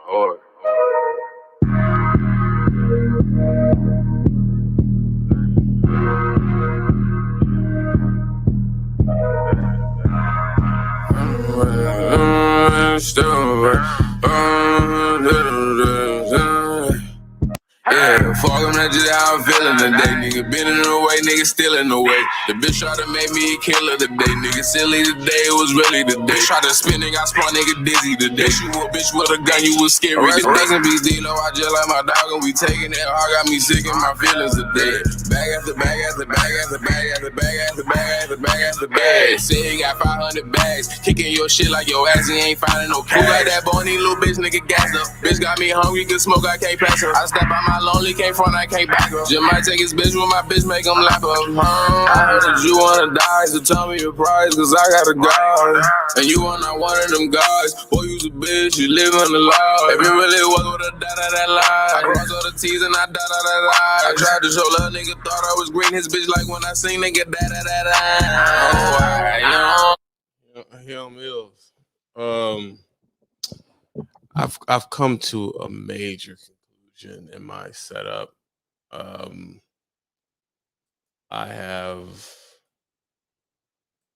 hard. Yeah, fuck them, that's just how I'm feeling today. Nigga bending away, nigga stealing away. The bitch tried to make me a killer today. Nigga silly today, it was really the day. Tried to spin and got sprung, nigga dizzy today. You a bitch with a gun, you was scary. Rest in peace, D-Lo, I just like my dog and we taking it hard. Got me sick in my feelings today. Bag after bag after bag after bag after bag after bag after bag after bag. Say he got 500 bags, kicking your shit like your ass, he ain't finding no cash. Who got that bony little bitch, nigga gas up. Bitch got me hungry, good smoke, I can't pass her. I step out my lonely, can't front, I can't back up. Just might take his bitch with my bitch, make him laugh up. I heard that you wanna die, so tell me your price, cause I got a God. And you are not one of them guys. Boy, you's a bitch, you live in the lie. If it really was with a da-da-da lie, I crossed all the T's and I da-da-da-da. I tried to show love, nigga thought I was green. His bitch like when I sing, nigga da-da-da-da. Hill Mills. I've come to a major conclusion in my setup. I have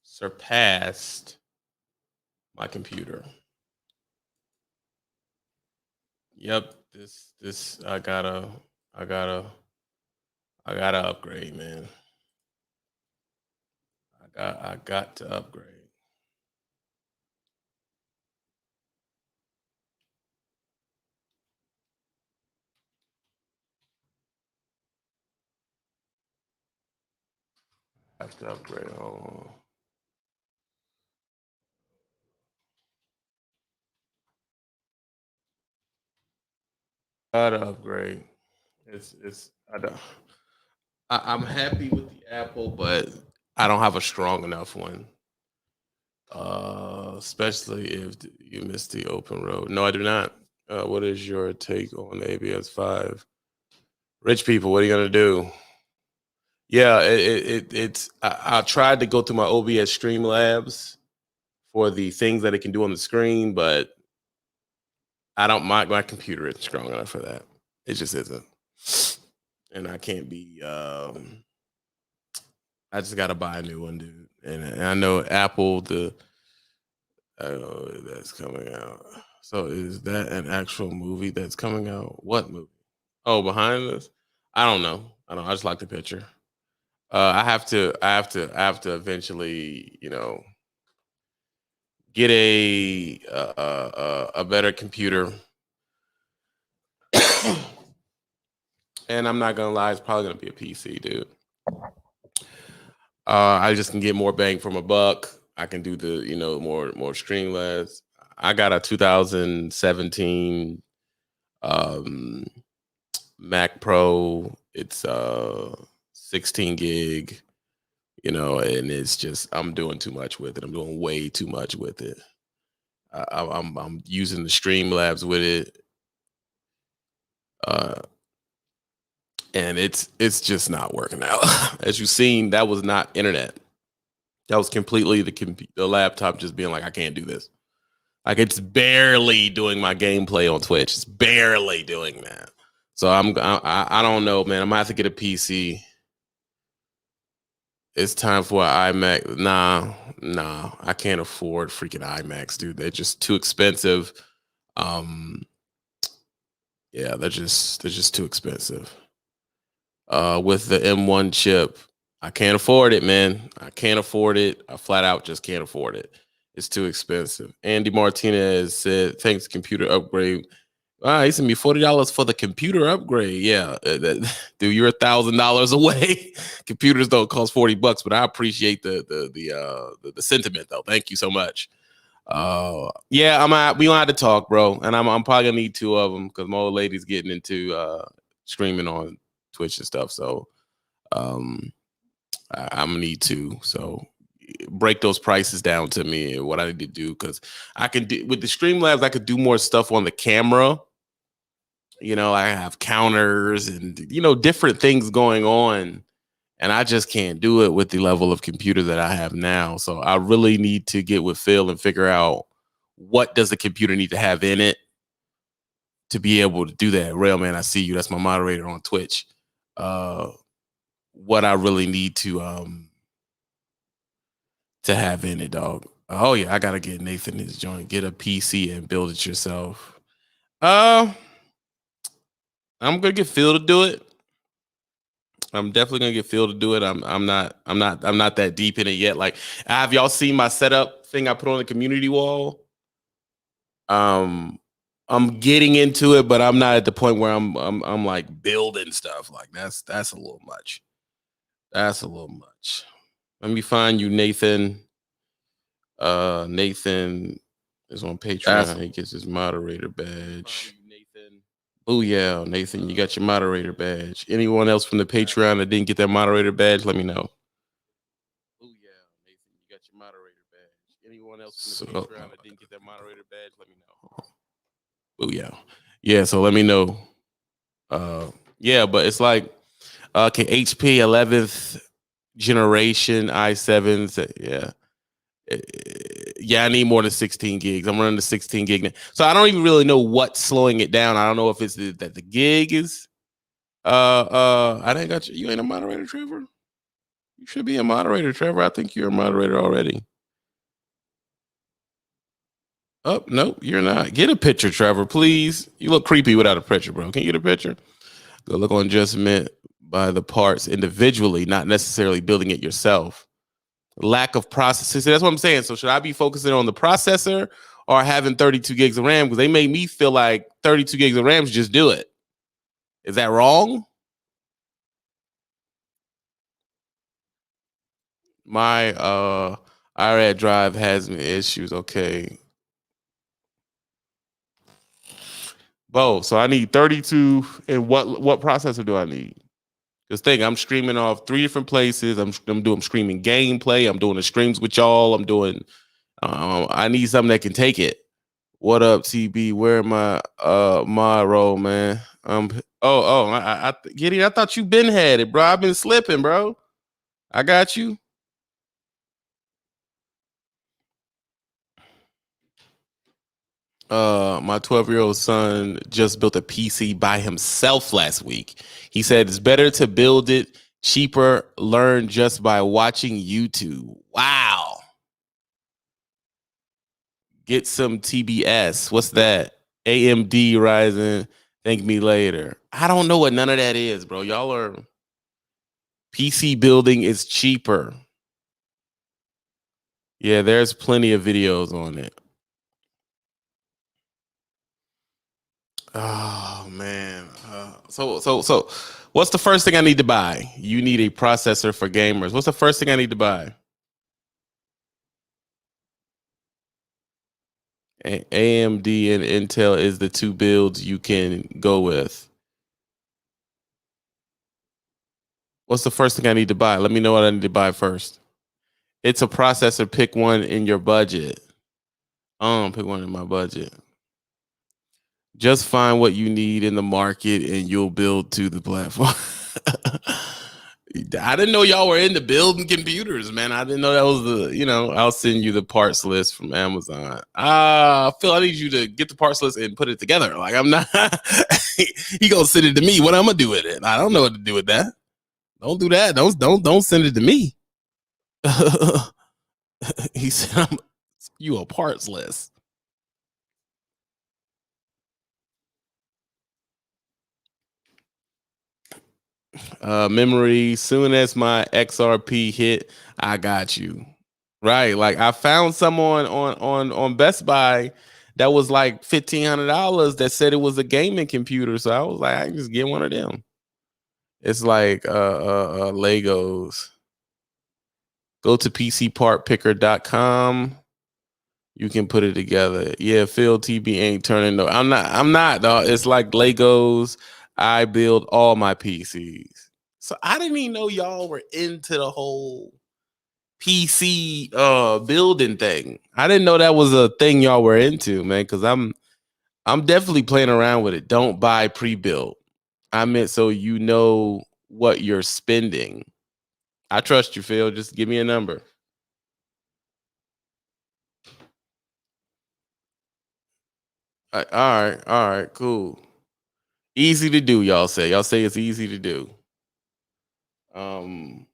surpassed my computer. Yep, this I gotta upgrade, man. I got to upgrade. I have to upgrade. Hold on. Gotta upgrade. I'm happy with the Apple, but I don't have a strong enough one. Especially if you miss the open road. No, I do not. What is your take on ABS 5? Rich people, what are you gonna do? Yeah, it's. I tried to go through my OBS Streamlabs for the things that it can do on the screen, but I don't. My computer isn't strong enough for that. It just isn't, and I can't be. I just got to buy a new one, dude. And I know Apple. I know that's coming out. So is that an actual movie that's coming out? What movie? Oh, Behind This. I don't know. I just like the picture. I have to eventually, get a better computer. And I'm not gonna lie, it's probably gonna be a PC, dude. I just can get more bang from a buck. I can do the, more Streamlabs. I got a 2017 Mac Pro. It's 16 gig, and it's just I'm doing too much with it. I'm doing way too much with it. I'm using the Streamlabs with it, and it's just not working out. As you've seen, that was not internet. That was completely the laptop just being like, I can't do this. Like, it's barely doing my gameplay on Twitch. It's barely doing that. So I don't know, man. I might have to get a PC. It's time for an iMac. Nah, I can't afford freaking iMacs, dude. They're just too expensive. Yeah, they're just too expensive. With the M1 chip, I can't afford it, man. I can't afford it. I flat out just can't afford it. It's too expensive. Andy Martinez said, thanks, computer upgrade. He sent me $40 for the computer upgrade. Yeah, dude, you're $1,000 away. Computers don't cost $40, but I appreciate the sentiment though. Thank you so much. Yeah, we gonna have to talk, bro, and I'm probably gonna need two of them because my old lady's getting into streaming on Twitch and stuff. So, I'm gonna need two. So, break those prices down to me and what I need to do, because I can do with the Streamlabs. I could do more stuff on the camera. I have counters and different things going on, and I just can't do it with the level of computer that I have now. So I really need to get with Phil and figure out what does the computer need to have in it to be able to do that. Rail man, I see you. That's my moderator on Twitch. What I really need to have in it, dog. Oh yeah, I gotta get Nathan his joint. Get a PC and build it yourself. I'm gonna get Phil to do it. I'm definitely gonna get Phil to do it. I'm not that deep in it yet. Like, have y'all seen my setup thing I put on the community wall? I'm getting into it, but I'm not at the point where I'm like building stuff. Like that's a little much. That's a little much. Let me find you, Nathan. Nathan is on Patreon. He gets his moderator badge. Oh yeah, Nathan, you got your moderator badge. Anyone else from the Patreon that didn't get that moderator badge, let me know. Oh yeah, Nathan, you got your moderator badge. Anyone else from the Patreon that didn't get that moderator badge, let me know. Oh yeah. Yeah, so let me know. Yeah, but it's like okay, HP 11th generation i7s. Yeah. Yeah, I need more than 16 gigs. I'm running the 16 gig now. So I don't even really know what's slowing it down. I don't know if it's that the gig is I didn't got you. You ain't a moderator, Trevor. You should be a moderator, Trevor. I think you're a moderator already. Oh, no, you're not. Get a picture, Trevor, please. You look creepy without a picture, bro. Can you get a picture? Go look on adjustment by the parts individually, not necessarily building it yourself. Lack of processors. That's what I'm saying. So should I be focusing on the processor or having 32 gigs of RAM? Because they made me feel like 32 gigs of RAM just do it. Is that wrong? My IRAD drive has issues. Okay. Bo, so I need 32. And what processor do I need? This thing, I'm streaming off 3 different places. I'm streaming gameplay. I'm doing the streams with y'all. I'm doing. I need something that can take it. What up, CB? Where am I? My role, man. I Giddy, I thought you been had it, bro. I've been slipping, bro. I got you. My 12-year-old son just built a PC by himself last week. He said it's better to build it cheaper, learn just by watching YouTube. Wow. Get some TBS. What's that? AMD Ryzen. Thank me later. I don't know what none of that is, bro. Y'all are PC building is cheaper. Yeah, there's plenty of videos on it. Oh man. So what's the first thing I need to buy? You need a processor for gamers. What's the first thing I need to buy? AMD and Intel is the 2 builds you can go with. What's the first thing I need to buy? Let me know what I need to buy first. It's a processor. Pick one in your budget. Pick one in my budget. Just find what you need in the market and you'll build to the platform. I didn't know y'all were into building computers, man. I didn't know that was I'll send you the parts list from Amazon. Phil, I need you to get the parts list and put it together. Like I'm not, he gonna send it to me. What I'm gonna do with it? I don't know what to do with that. Don't do that. Don't send it to me. He said, you a parts list. Memory, soon as my XRP hit, I got you. Right. Like I found someone on Best Buy that was like $1,500 that said it was a gaming computer. So I was like, I can just get one of them. It's like Legos. Go to PCPartPicker.com. You can put it together. Yeah, Phil TB ain't turning no. I'm not, dog. It's like Legos. I build all my PCs. So I didn't even know y'all were into the whole PC building thing. I didn't know that was a thing y'all were into, man, because I'm definitely playing around with it. Don't buy pre-built. I meant so you know what you're spending. I trust you, Phil. Just give me a number. All right, cool. Easy to do, y'all say. Y'all say it's easy to do. Um,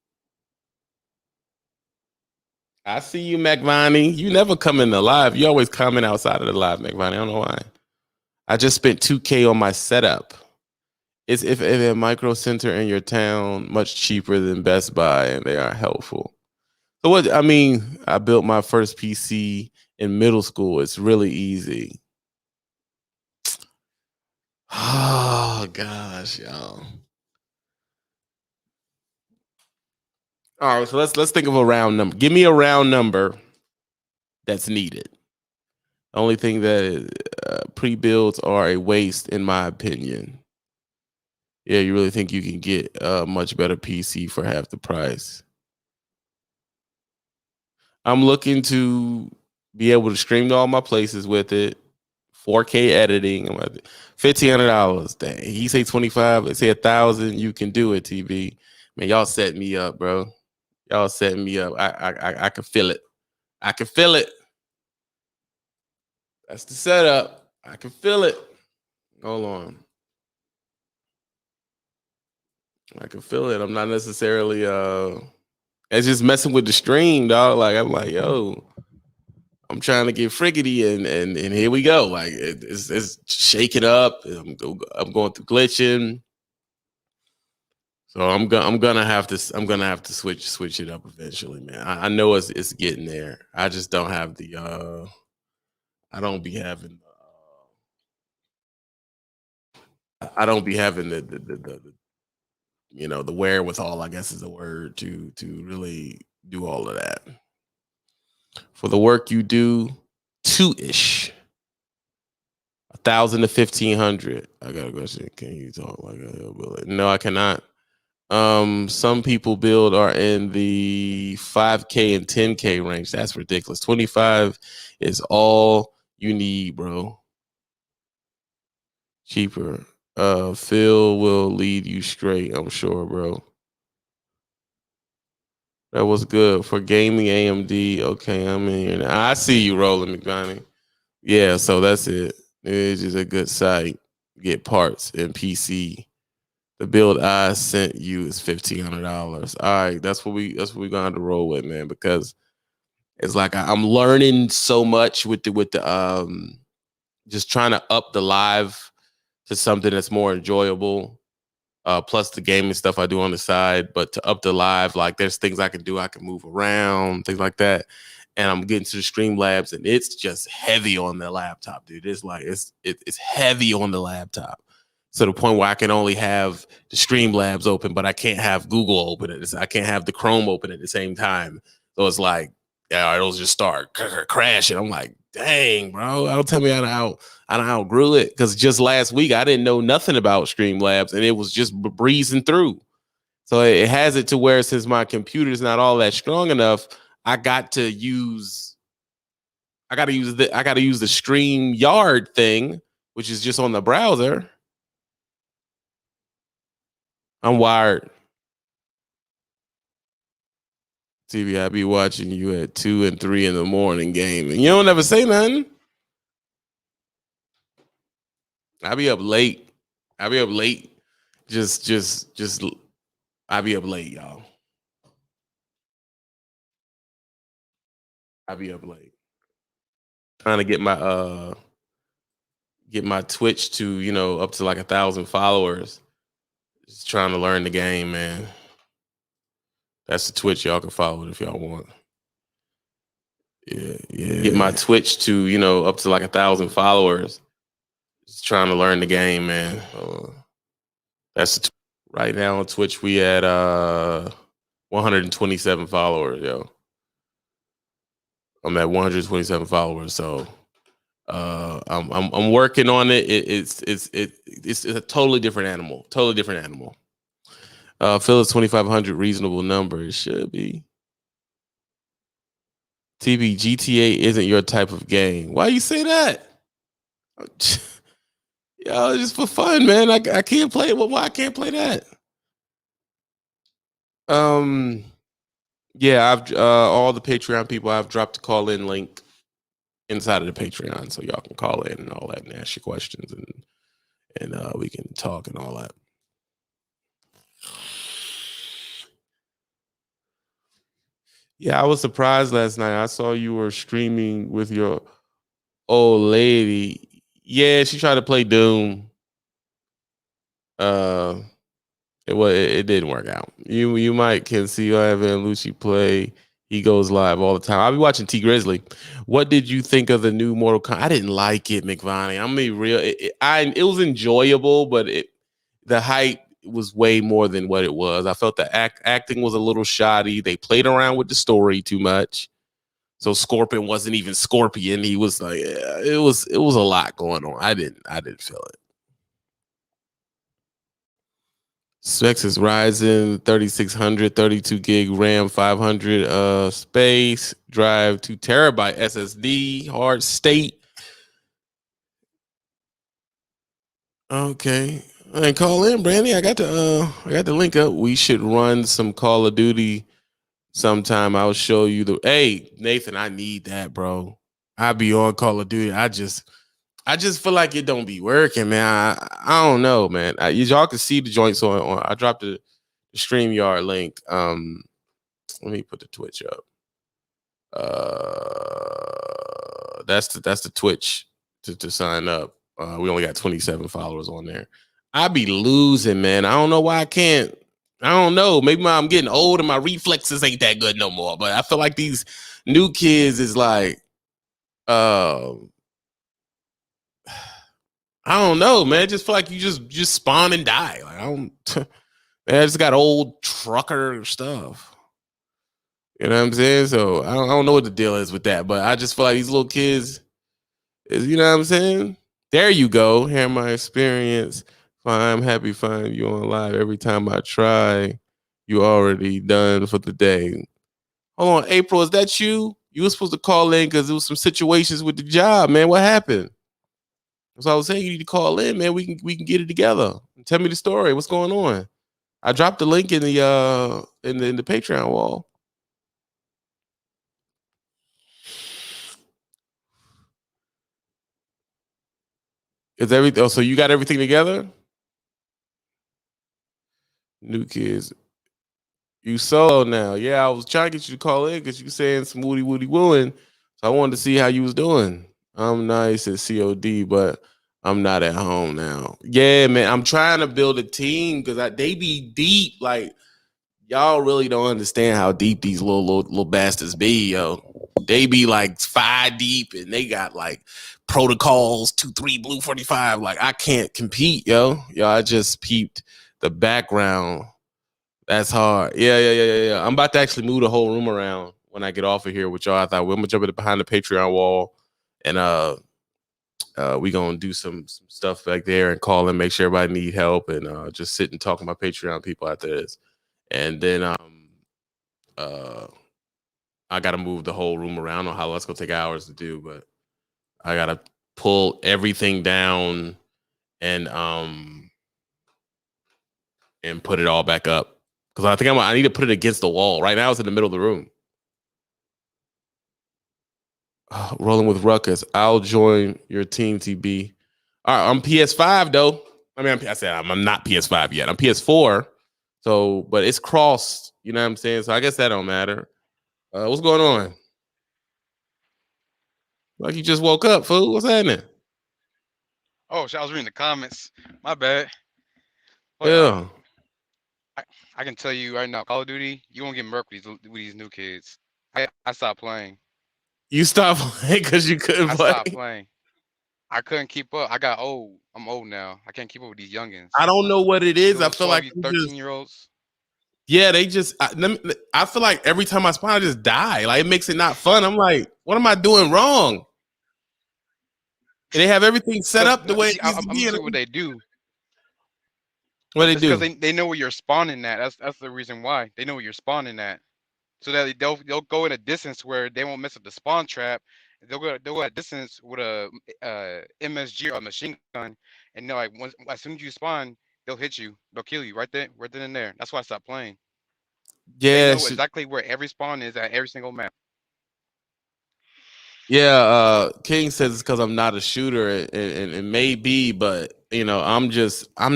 I see you, McViney. You never come in the live. You always comment outside of the live, McViney. I don't know why. I just spent $2K on my setup. It's if a micro center in your town much cheaper than Best Buy, and they are helpful. So what? I mean, I built my first PC in middle school. It's really easy. Oh gosh, y'all. All right, so let's think of a round number. Give me a round number that's needed. The only thing that pre-builds are a waste, in my opinion. Yeah, you really think you can get a much better PC for half the price? I'm looking to be able to stream to all my places with it. 4K editing. I'm at $1,500. Dang, he say 25. They say 1,000. You can do it. TV, man, y'all set me up, bro. Y'all setting me up. I can feel it. I can feel it. That's the setup. I can feel it. Hold on. I can feel it. I'm not necessarily it's just messing with the stream, dog. Like I'm like, yo, I'm trying to get friggity and here we go. Like it's shaking up. I'm going through glitching. So I'm gonna have to switch it up eventually, man. I know it's getting there. I just don't have the I don't be having I don't be having the you know the wherewithal, I guess is the word, to really do all of that. For the work you do, 2-ish. 1,000 to 1,500. I got a question. Can you talk like a hillbilly? No, I cannot. Some people build are in the 5K and 10K range. That's ridiculous. 25 is all you need, bro. Cheaper. Phil will lead you straight, I'm sure, bro. That was good for gaming. AMD. Okay, I'm in here now. I see you, Roland McDonough. Yeah, so that's it. It's just a good site. Get parts and PC. The build I sent you is $1,500. All right, that's what we're gonna have to roll with, man. Because it's like I'm learning so much with the just trying to up the live to something that's more enjoyable. Plus the gaming stuff I do on the side, but to up the live, like there's things I can do. I can move around, things like that. And I'm getting to the Streamlabs, and it's just heavy on the laptop, dude. It's like it's heavy on the laptop. To the point where I can only have the Streamlabs open, but I can't have Google open it. I can't have the Chrome open at the same time. So it's like, yeah, it'll just start crashing. I'm like, dang, bro, don't tell me I outgrew it. Because just last week I didn't know nothing about Streamlabs, and it was just breezing through. So it has it to where, since my computer's not all that strong enough, I got to use the StreamYard thing, which is just on the browser. I'm wired. TV, I be watching you at 2 and 3 in the morning gaming. You don't ever say nothing. I be up late. Just I be up late, y'all. I be up late. Trying to get my Twitch to, up to like 1,000 followers. Just trying to learn the game, man. That's the Twitch. Y'all can follow it if y'all want. Yeah. Get my Twitch to, up to like 1,000 followers. Just trying to learn the game, man. That's right now on Twitch. We at 127 followers, yo. I'm at 127 followers, so I'm working on it. It's a totally different animal. Phil is 2,500 reasonable number. It should be. TB, GTA isn't your type of game. Why you say that? Yo, just for fun, man. I can't play it. Why I can't play that? Yeah, I've all the Patreon people, I've dropped the call in link. inside of the Patreon, so y'all can call in and all that and ask your questions, and we can talk and all that. Yeah, I was surprised last night. I saw you were streaming with your old lady. Yeah, she tried to play Doom. It didn't work out. You might can see Ivan Lucci play. He goes live all the time. I'll be watching T Grizzly. What did you think of the new Mortal Kombat? I didn't like it, McVonnie. I'm gonna be real. It was enjoyable, but the hype was way more than what it was. I felt the acting was a little shoddy. They played around with the story too much. So Scorpion wasn't even Scorpion. He was like, it was a lot going on. I didn't feel it. Specs is Ryzen 3600, 32 gig RAM, 500 space, drive 2 terabyte SSD, hard state. Okay. And call in, Brandy. I got the link up. We should run some Call of Duty sometime. I'll show you hey, Nathan, I need that, bro. I be on Call of Duty. I just feel like it don't be working, man. I don't know, man. Y'all can see the joints on. I dropped the StreamYard link. Let me put the Twitch up. That's the Twitch to sign up. We only got 27 followers on there. I be losing, man. I don't know why I can't. I don't know. Maybe I'm getting old and my reflexes ain't that good no more. But I feel like these new kids is like, I don't know, man. I just feel like you just spawn and die. Like I don't. Man, I just got old trucker stuff. You know what I'm saying? So I don't know what the deal is with that, but I just feel like these little kids is, you know what I'm saying? There you go. Hear my experience. I'm happy finding you on live. Every time I try, you already done for the day. Hold on, April, is that you? You were supposed to call in because there was some situations with the job, man. What happened? So I was saying you need to call in, man. We can get it together. Tell me the story. What's going on? I dropped the link in the in the Patreon wall. Is everything? Oh, so you got everything together? New kids. You solo now. Yeah, I was trying to get you to call in because you saying some woody wooing. So I wanted to see how you was doing. I'm nice at COD, but I'm not at home now. Yeah, man. I'm trying to build a team because they be deep. Like, y'all really don't understand how deep these little bastards be, yo. They be like 5 deep and they got like protocols, 2-3 blue 45. Like, I can't compete, yo. I just peeped the background. That's hard. Yeah. I'm about to actually move the whole room around when I get off of here with y'all. I thought we're gonna jump it behind the Patreon wall and we gonna do some stuff back there and call and make sure everybody need help and just sit and talk to my Patreon people after this. And then I gotta move the whole room around. I don't know how that's gonna take hours to do, but I gotta pull everything down and put it all back up. Because I think I need to put it against the wall. Right now it's in the middle of the room. Rolling with Ruckus. I'll join your team, TB. All right, I'm PS5 though. I mean, I said I'm not PS5 yet. I'm PS4. So, but it's crossed. You know what I'm saying? So I guess that don't matter. What's going on? Like you just woke up, fool. What's happening? Oh, shit, I was reading the comments. My bad. But, Yeah. I can tell you right now, Call of Duty, you won't get murked with these new kids. I stopped playing. You stopped playing because you couldn't play? I stopped playing. I couldn't keep up. I got old. I'm old now. I can't keep up with these youngins. I don't know what it is. I feel like 13-year-olds. Yeah, they just. I feel like every time I spawn, I just die. Like it makes it not fun. I'm like, what am I doing wrong? And they have everything set up the way. I'm gonna see what they do. What they do? Because they know where you're spawning at. That's the reason why they know where you're spawning at. So that they'll go in a distance where they won't mess up the spawn trap. They'll go at distance with a MSG or a machine gun, and they're like, as soon as you spawn, they'll hit you. They'll kill you right then and there. That's why I stopped playing. Yeah, they know exactly where every spawn is at every single map. Yeah, King says it's because I'm not a shooter, and maybe, but I'm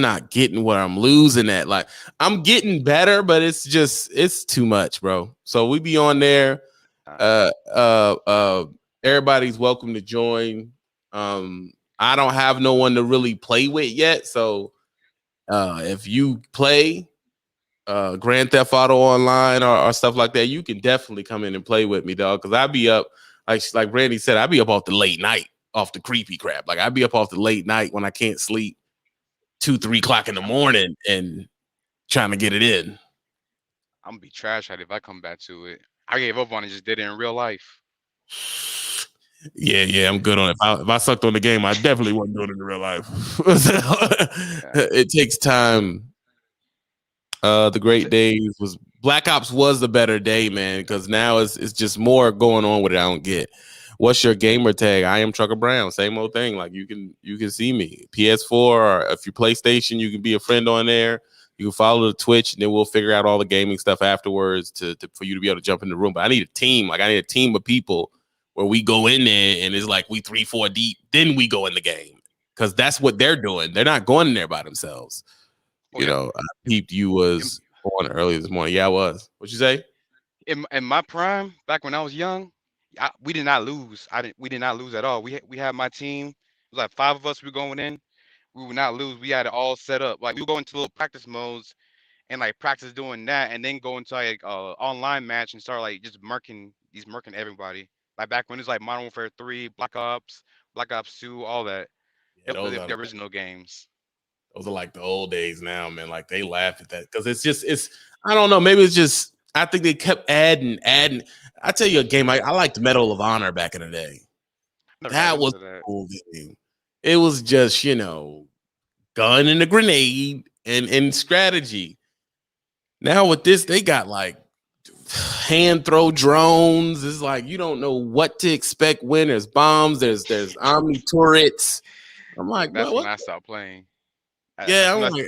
not getting what I'm losing at. Like I'm getting better, but it's too much, bro. So we be on there. Everybody's welcome to join. I don't have no one to really play with yet, so if you play Grand Theft Auto Online or stuff like that, you can definitely come in and play with me, dog. Because I be up, like Randy said, I be up off the late night, off the creepy crap. Like I be up off the late night when I can't sleep, 2-3 o'clock in the morning, and trying to get it in. I'm gonna be trash at it if I come back to it. I gave up on it, just did it in real life. Yeah, I'm good on it. If I sucked on the game, I definitely wasn't doing it in real life. It takes time. The great days was Black Ops was the better day, man, because now it's just more going on with it. I don't get. What's your gamer tag? I am Trucker Brown. Same old thing. Like you can see me. PS4 or if you PlayStation, you can be a friend on there. You can follow the Twitch, and then we'll figure out all the gaming stuff afterwards for you to be able to jump in the room. But I need a team. Like I need a team of people where we go in there and it's like we 3-4 deep. Then we go in the game because that's what they're doing. They're not going in there by themselves. I peeped you was on early this morning. Yeah, I was. What you say? In my prime, back when I was young, we did not lose. We did not lose at all. We had my team. It was like 5 of us. We going in. We would not lose. We had it all set up. Like we would go into little practice modes and like practice doing that, and then go into like online match and start like just murking everybody. Like back when it was like Modern Warfare 3, Black Ops, Black Ops 2, all that. Yeah, The original games. Those are like the old days now, man. Like they laugh at that because it's I don't know. Maybe it's just I think they kept adding. I tell you a game I liked Medal of Honor back in the day. That was a cool game. It was just gun and a grenade and strategy. Now with this, they got like hand throw drones. It's like you don't know what to expect when there's bombs. There's Omni turrets. I'm like, that's what? when I stopped playing. Yeah, I'm like.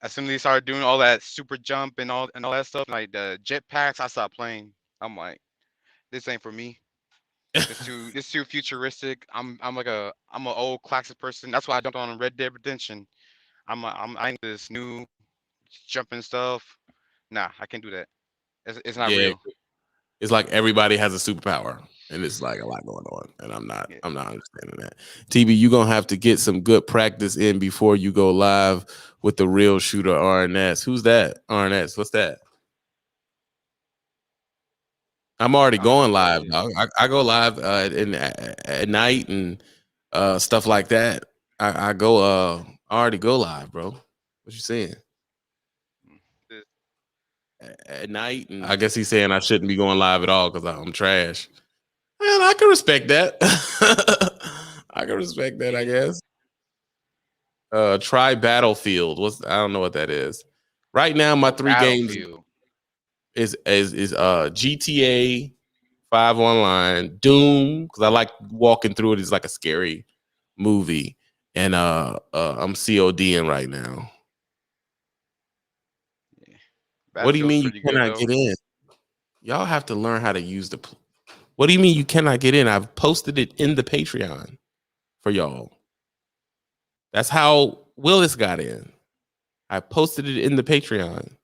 As soon as they started doing all that super jump and all that stuff, like the jetpacks, I stopped playing. I'm like, this ain't for me. It's too futuristic. I'm an old classic person. That's why I jumped on Red Dead Redemption. I ain't this new jumping stuff. Nah, I can't do that. It's not real. It's like everybody has a superpower, and it's like a lot going on, and I'm not understanding that. TB, you're gonna have to get some good practice in before you go live with the real shooter RNS. Who's that? RNS, what's that? I'm already going live. I go live at night and stuff like that. I already go live, bro. What you saying? At night, and I guess he's saying I shouldn't be going live at all because I'm trash. Man, I can respect that. I can respect that, I guess. Try Battlefield. I don't know what that is. Right now, my 3 games is GTA 5 Online, Doom, because I like walking through it. It's like a scary movie. And I'm CODing right now. What do you mean you cannot get in? Y'all have to learn how to use the. What do you mean you cannot get in? I've posted it in the Patreon for y'all. That's how Willis got in. I posted it in the Patreon.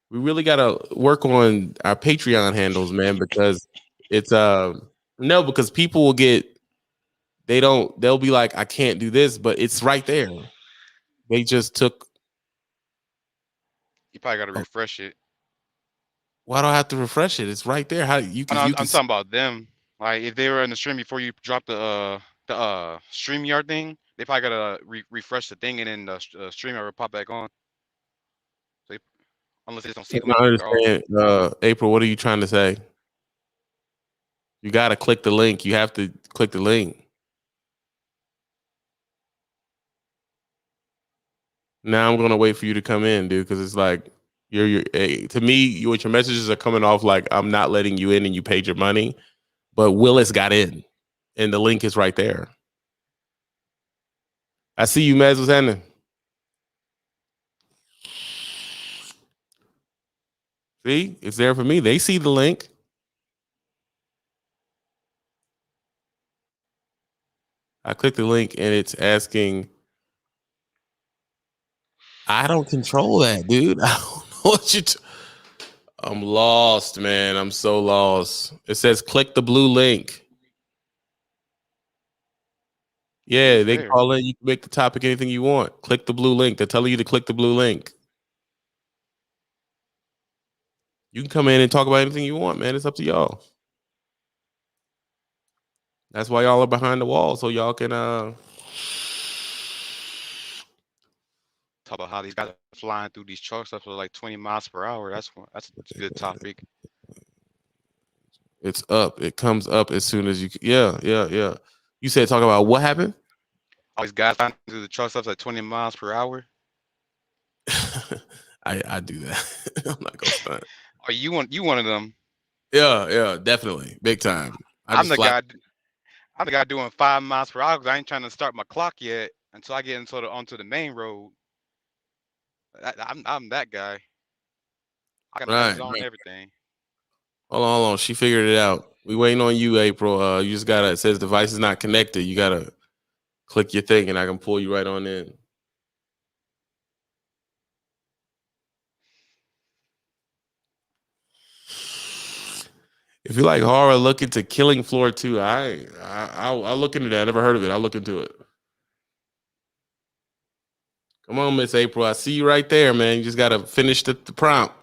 We really got to work on our Patreon handles, man, because it's no, because people will get they'll be like, I can't do this, but it's right there. They just took. You probably got to refresh it. Why do I have to refresh it? It's right there. How you can? I'm talking about them. Like if they were in the stream before you drop the StreamYard thing, they probably gotta refresh the thing and then the StreamYard will pop back on. So unless they don't see them. I understand. April, what are you trying to say? You got to click the link. You have to click the link. Now I'm gonna wait for you to come in, dude, because it's like you're to me, what your messages are coming off like I'm not letting you in and you paid your money, but Willis got in, and the link is right there. I see you, Mez. What's happening? See, it's there for me. They see the link. I clicked the link and it's asking. I don't control that, dude. I don't know what you. I'm lost, man. I'm so lost. It says click the blue link. Yeah, they There. call in. You can make the topic anything you want. Click the blue link. They're telling you to click the blue link. You can come in and talk about anything you want, man. It's up to y'all. That's why y'all are behind the wall, so y'all can Talk about how these guys are flying through these truck stops at like 20 miles per hour. That's a good topic. It's up. It comes up as soon as you. Yeah. You said talk about what happened. All these guys flying through the truck stops at 20 miles per hour. I do that. I'm not gonna stunt. Are you one of them? Yeah, definitely, big time. I'm the guy doing 5 miles per hour because I ain't trying to start my clock yet until I get onto the main road. I'm that guy. I got right. on everything. Hold on. She figured it out. We waiting on you, April. You just gotta. It says device is not connected. You gotta click your thing, and I can pull you right on in. If you like horror, look into Killing Floor 2. I'll look into that. I never heard of it. I'll look into it. Come on, Miss April. I see you right there, man. You just got to finish the prompt.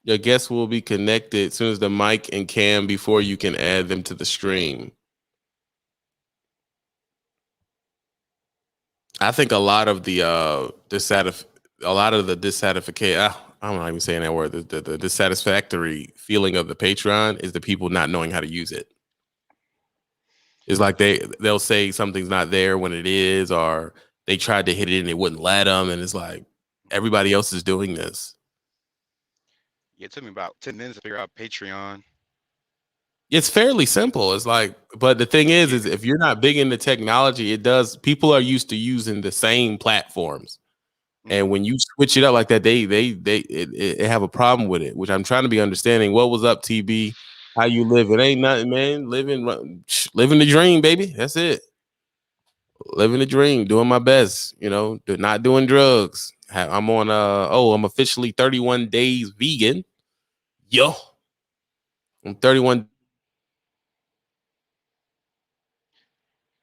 Your guests will be connected as soon as the mic and cam before you can add them to the stream. I think a lot of the dissatisfaction. I'm not even saying that word. The dissatisfactory feeling of the Patreon is the people not knowing how to use it. It's like they'll say something's not there when it is, or they tried to hit it and it wouldn't let them, and it's like everybody else is doing this. Yeah, it took me about 10 minutes to figure out Patreon. It's fairly simple. It's like, but the thing is if you're not big into technology, people are used to using the same platforms. And when you switch it up like that, they have a problem with it, which I'm trying to be understanding. What was up, TB? How you live? It ain't nothing, man. Living the dream, baby. That's it. Living the dream, doing my best, not doing drugs. I'm on I'm officially 31 days vegan. Yo. I'm 31.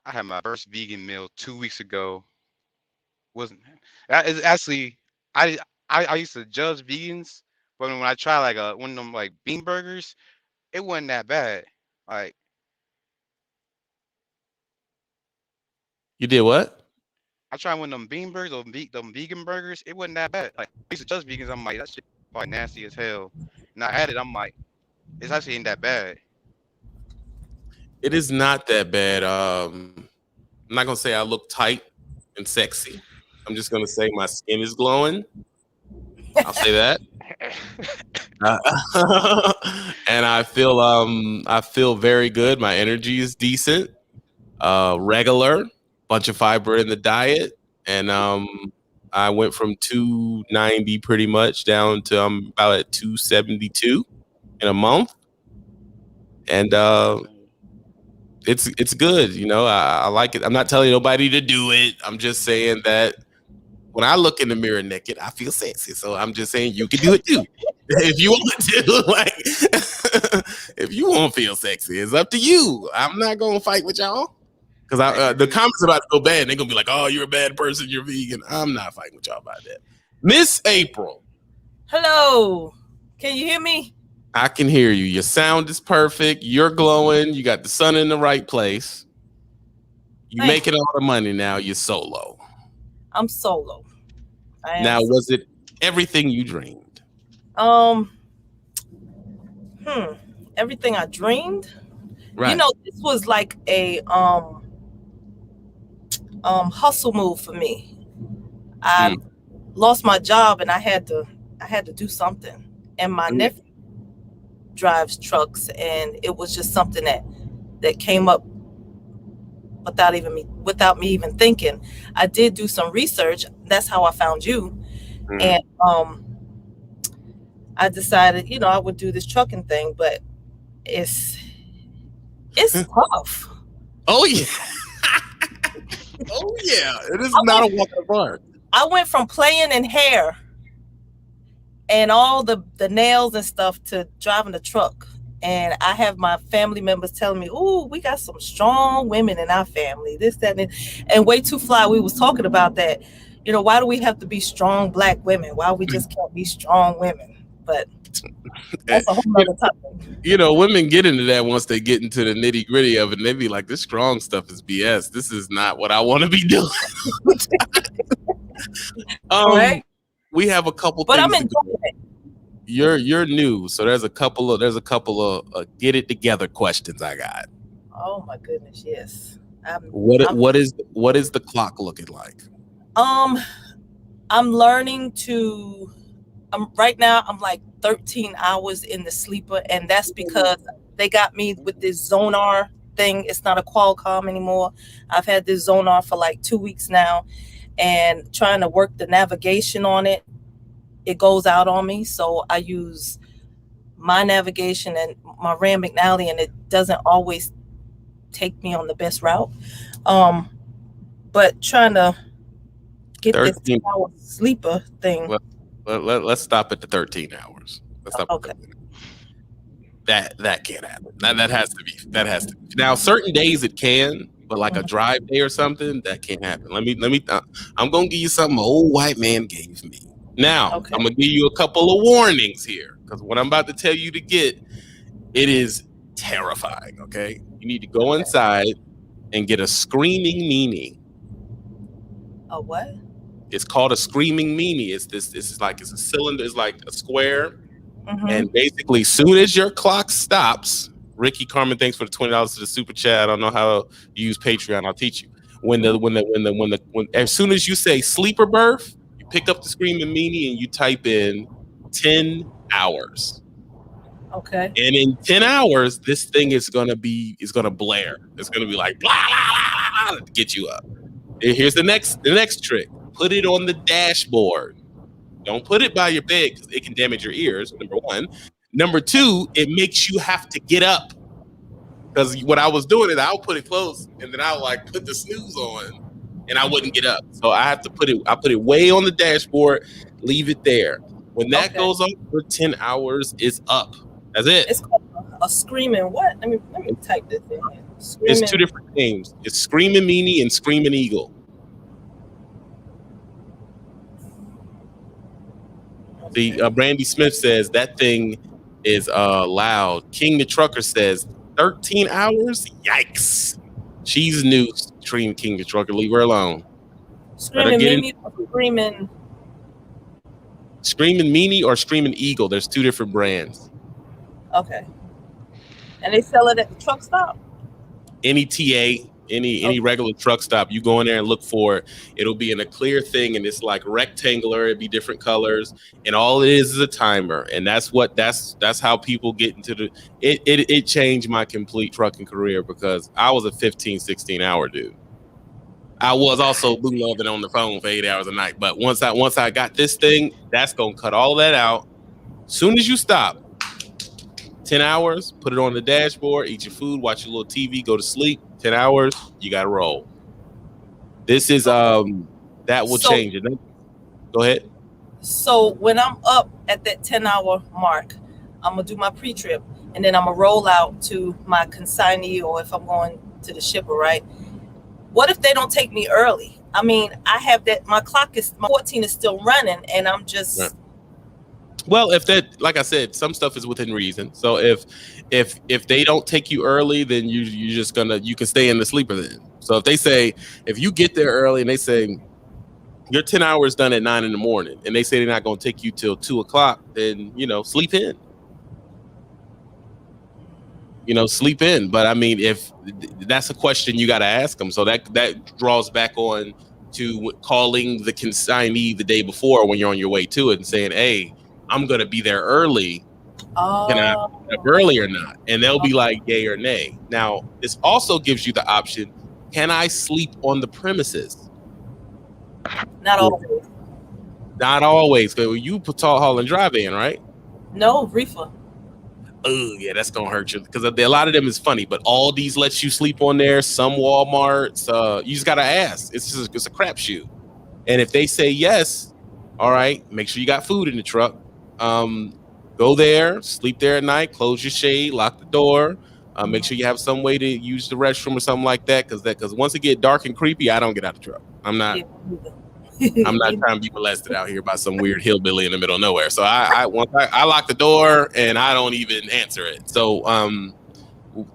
I had my first vegan meal 2 weeks ago. Actually, I used to judge vegans, but when I try like one of them like bean burgers, it wasn't that bad. Like, you did what? I tried one of them bean burgers, them vegan burgers. It wasn't that bad. Like, I used to judge vegans. I'm like, that shit probably nasty as hell. And I had it. I'm like, it's actually ain't that bad. It is not that bad. I'm not gonna say I look tight and sexy. I'm just gonna say my skin is glowing. I'll say that. And I feel very good. My energy is decent. Regular, bunch of fiber in the diet, and I went from 290 pretty much down to I'm about at 272 in a month, and it's good. I like it. I'm not telling nobody to do it. I'm just saying that when I look in the mirror naked, I feel sexy. So I'm just saying you can do it too. If you want to, if you want to feel sexy, it's up to you. I'm not gonna fight with y'all because the comments about to go bad. They're gonna be like, "Oh, you're a bad person. You're vegan." I'm not fighting with y'all about that. Miss April. Hello. Can you hear me? I can hear you. Your sound is perfect. You're glowing. You got the sun in the right place. You making all the money now. You're solo. I'm solo. Now, was it everything you dreamed? Everything I dreamed. Right. This was like a hustle move for me. I lost my job and I had to do something. And my nephew drives trucks, and it was just something that came up without me even thinking. I did do some research. That's how I found you. And I decided, I would do this trucking thing, but it's tough. Oh yeah. Oh yeah. It is not a walk in the park. I went from playing in hair and all the nails and stuff to driving a truck. And I have my family members telling me, "Ooh, we got some strong women in our family." This, that, and Way Too Fly. We was talking about that. You know, why do we have to be strong Black women? Why we just can't be strong women? But that's a whole other topic. You know, women get into that once they get into the nitty gritty of it, and they be like, "This strong stuff is BS. This is not what I want to be doing." Right? We have a couple. But things I'm enjoying it. You're new, so there's a couple of get it together questions I got. Oh my goodness, yes. What is the clock looking like? I'm learning to. Right now I'm like 13 hours in the sleeper, and that's because they got me with this Zonar thing. It's not a Qualcomm anymore. I've had this Zonar for like 2 weeks now, and trying to work the navigation on it. It goes out on me, so I use my navigation and my Rand McNally, and it doesn't always take me on the best route. But trying to get this 10-hour sleeper thing. Well, let's stop at the 13 hours. Let's stop. Okay. That can't happen. That has to be. Now, certain days it can, but like a drive day or something, that can't happen. Let me. I'm gonna give you something an old white man gave me. Now, Okay. I'm gonna give you a couple of warnings here, because what I'm about to tell you to get, it is terrifying. Okay, you need to go inside and get a screaming meanie. A what? It's called a screaming meanie. It's a cylinder. It's like a square, and basically, soon as your clock stops, Ricky Carmen, thanks for the $20 to the super chat. I don't know how you use Patreon. I'll teach you. When as soon as you say sleeper berth, you pick up the screaming meanie and you type in 10 hours. Okay. And in 10 hours, this thing is gonna blare. It's gonna be like blah blah blah, blah to get you up. And here's the next trick. Put it on the dashboard. Don't put it by your bed because it can damage your ears, number one. Number two, it makes you have to get up. Because what I was doing is I'll put it close and then I'll like put the snooze on and I wouldn't get up. So I put it way on the dashboard, leave it there. When that goes up for 10 hours, it's up. That's it. It's called a screaming what? Let me type this in. It's two different names. It's Screaming Meanie and Screaming Eagle. The Brandy Smith says that thing is loud. King the Trucker says 13 hours? Yikes. She's new. Stream King the Trucker. Leave her alone. Screaming Meanie or Screaming Meanie or Screaming Eagle. There's two different brands. Okay. And they sell it at the truck stop? Any TA, any regular truck stop, you go in there and look for it. It'll be in a clear thing, and it's like rectangular. It'd be different colors, and all it is a timer. And that's how people get into the. It changed my complete trucking career because I was a 15, 16 hour dude. I was also blue loving on the phone for 8 hours a night. But once I got this thing, that's gonna cut all that out. Soon as you stop, 10 hours, put it on the dashboard, eat your food, watch your little TV, go to sleep. 10 hours, you got to roll. This is, that will change it. Go ahead. So when I'm up at that 10-hour mark, I'm going to do my pre-trip, and then I'm going to roll out to my consignee, or if I'm going to the shipper, right? What if they don't take me early? I mean, I have that, my 14 is still running, and I'm just... Right. Well, if that, like I said, some stuff is within reason. So if they don't take you early, then you can stay in the sleeper then. So if they say, if you get there early and they say you're 10 hours done at 9 a.m. and they say they're not going to take you till 2 o'clock, then, sleep in. Sleep in. But I mean, if that's a question you got to ask them. So that draws back on to calling the consignee the day before when you're on your way to it and saying, hey, I'm going to be there early. Can I get up early or not? And they'll be like, yay or nay. Now, this also gives you the option, can I sleep on the premises? Not always. Not always. Because you put tall haul and drive in, right? No, reefer. oh yeah, that's gonna hurt you because a lot of them is funny. But Aldi's lets you sleep on there. Some Walmarts, you just gotta ask. It's a crapshoot. And if they say yes, all right, make sure you got food in the truck. Go there, sleep there at night, close your shade, lock the door. Make sure you have some way to use the restroom or something like that. Because once it get dark and creepy, I don't get out of the truck. I'm not trying to be molested out here by some weird hillbilly in the middle of nowhere. So I lock the door and I don't even answer it. So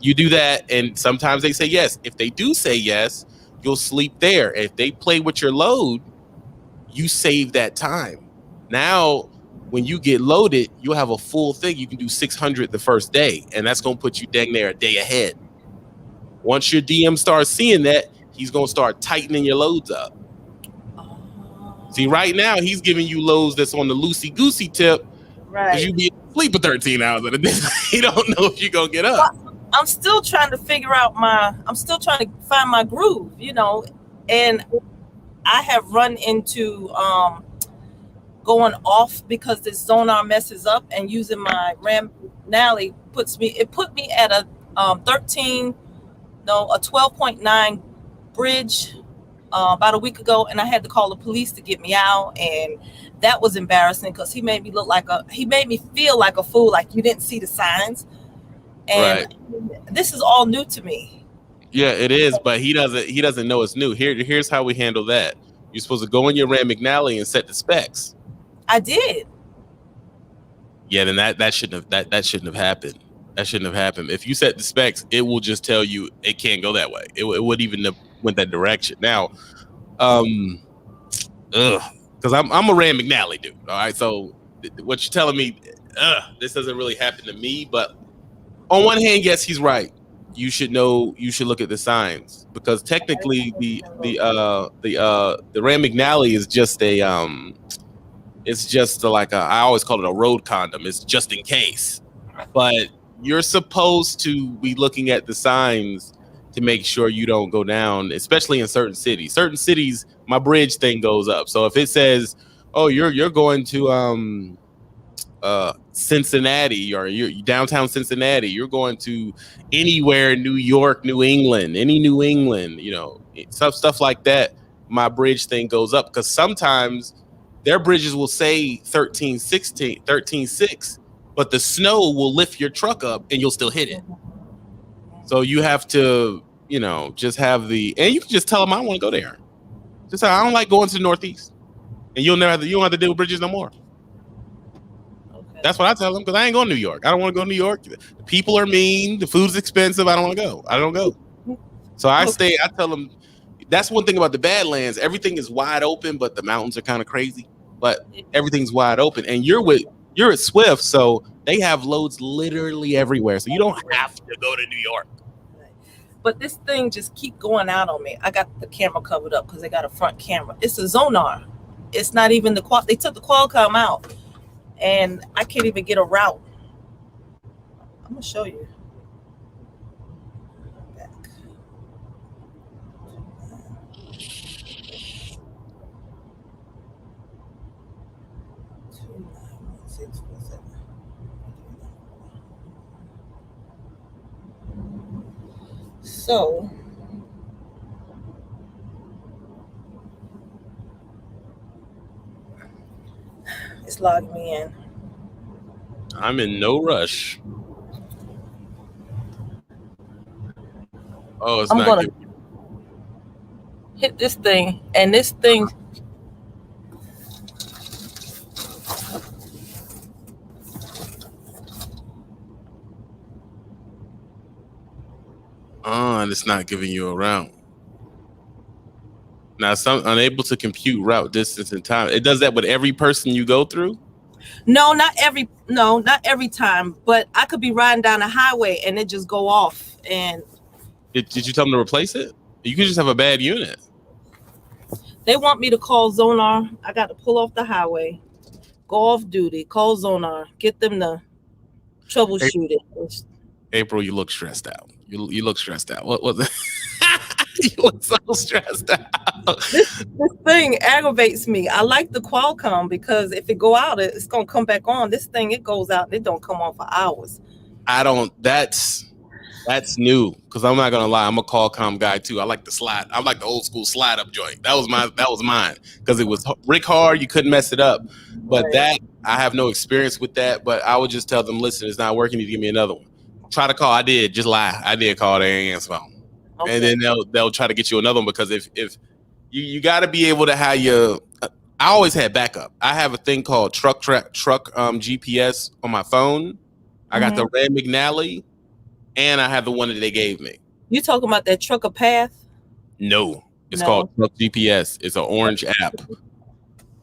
you do that, and sometimes they say yes. If they do say yes, you'll sleep there. If they play with your load, you save that time. Now, when you get loaded, you'll have a full thing. You can do 600 the first day, and that's going to put you dang near a day ahead. Once your DM starts seeing that, he's going to start tightening your loads up. See, right now, he's giving you loads that's on the loosey-goosey tip. Right. You be asleep for 13 hours of the day. You don't know if you're going to get up. Well, I'm still trying to figure out I'm still trying to find my groove, and I have run into going off because this Zonar messes up, and using my Ram Nally put me at a 12.9 bridge about a week ago, and I had to call the police to get me out, and that was embarrassing because he made me feel like a fool, like you didn't see the signs, and This is all new to me. Yeah, it is, but he doesn't know it's new. Here's how we handle that. You're supposed to go in your Rand McNally and set the specs. I did. Yeah, then that shouldn't have happened. That shouldn't have happened. If you set the specs, it will just tell you it can't go that way. It wouldn't even have went that direction. Now, because I'm a Rand McNally dude. All right, so what you're telling me, this doesn't really happen to me. But on one hand, yes, he's right. You should know. You should look at the signs, because technically the Rand McNally is just it's just like I always call it a road condom. It's just in case. But you're supposed to be looking at the signs to make sure you don't go down, especially in certain cities. Certain cities, my bridge thing goes up. So if it says, "Oh, you're going to Cincinnati, or you're downtown Cincinnati, you're going to anywhere in New York, New England, any New England, stuff like that," my bridge thing goes up, because sometimes their bridges will say 13.6, but the snow will lift your truck up and you'll still hit it. So you have to, just have and you can just tell them, I don't want to go there. Just say, I don't like going to the Northeast, and you don't have to deal with bridges no more. Okay. That's what I tell them, because I ain't going to New York. I don't want to go to New York. The people are mean. The food's expensive. I don't want to go. I don't go. So I tell them, that's one thing about the Badlands. Everything is wide open, but the mountains are kind of crazy. But everything's wide open, and you're at Swift, so they have loads literally everywhere. So you don't have to go to New York. But this thing just keep going out on me. I got the camera covered up because they got a front camera. It's a Zonar. It's not even the Qual. They took the Qualcomm out, and I can't even get a route. I'm gonna show you. Back. So it's logged me in. I'm in no rush. Oh, it's not gonna hit this thing, and this thing. And it's not giving you a route. Now, some unable to compute route, distance, and time. It does that with every person you go through? No, not every time. But I could be riding down a highway and it just go off. And did you tell them to replace it? You could just have a bad unit. They want me to call Zonar. I got to pull off the highway, go off duty, call Zonar, get them to troubleshoot it. April, you look stressed out. You look stressed out. What was it? You look so stressed out. This thing aggravates me. I like the Qualcomm because if it go out, it's gonna come back on. This thing, it goes out and it don't come on for hours. I don't. That's new because I'm not gonna lie. I'm a Qualcomm guy too. I like the slide. I like the old school slide up joint. That was mine because it was brick hard. You couldn't mess it up. But that I have no experience with that. But I would just tell them, listen, it's not working. You give me another one. Try to call. I did. Just lie. I did call. They ain't answer phone. Okay. And then they'll try to get you another one because if you got to be able to have your. I always had backup. I have a thing called truck GPS on my phone. I got the Red McNally, and I have the one that they gave me. You talking about that Trucker Path? No, it's called Truck GPS. It's an orange app,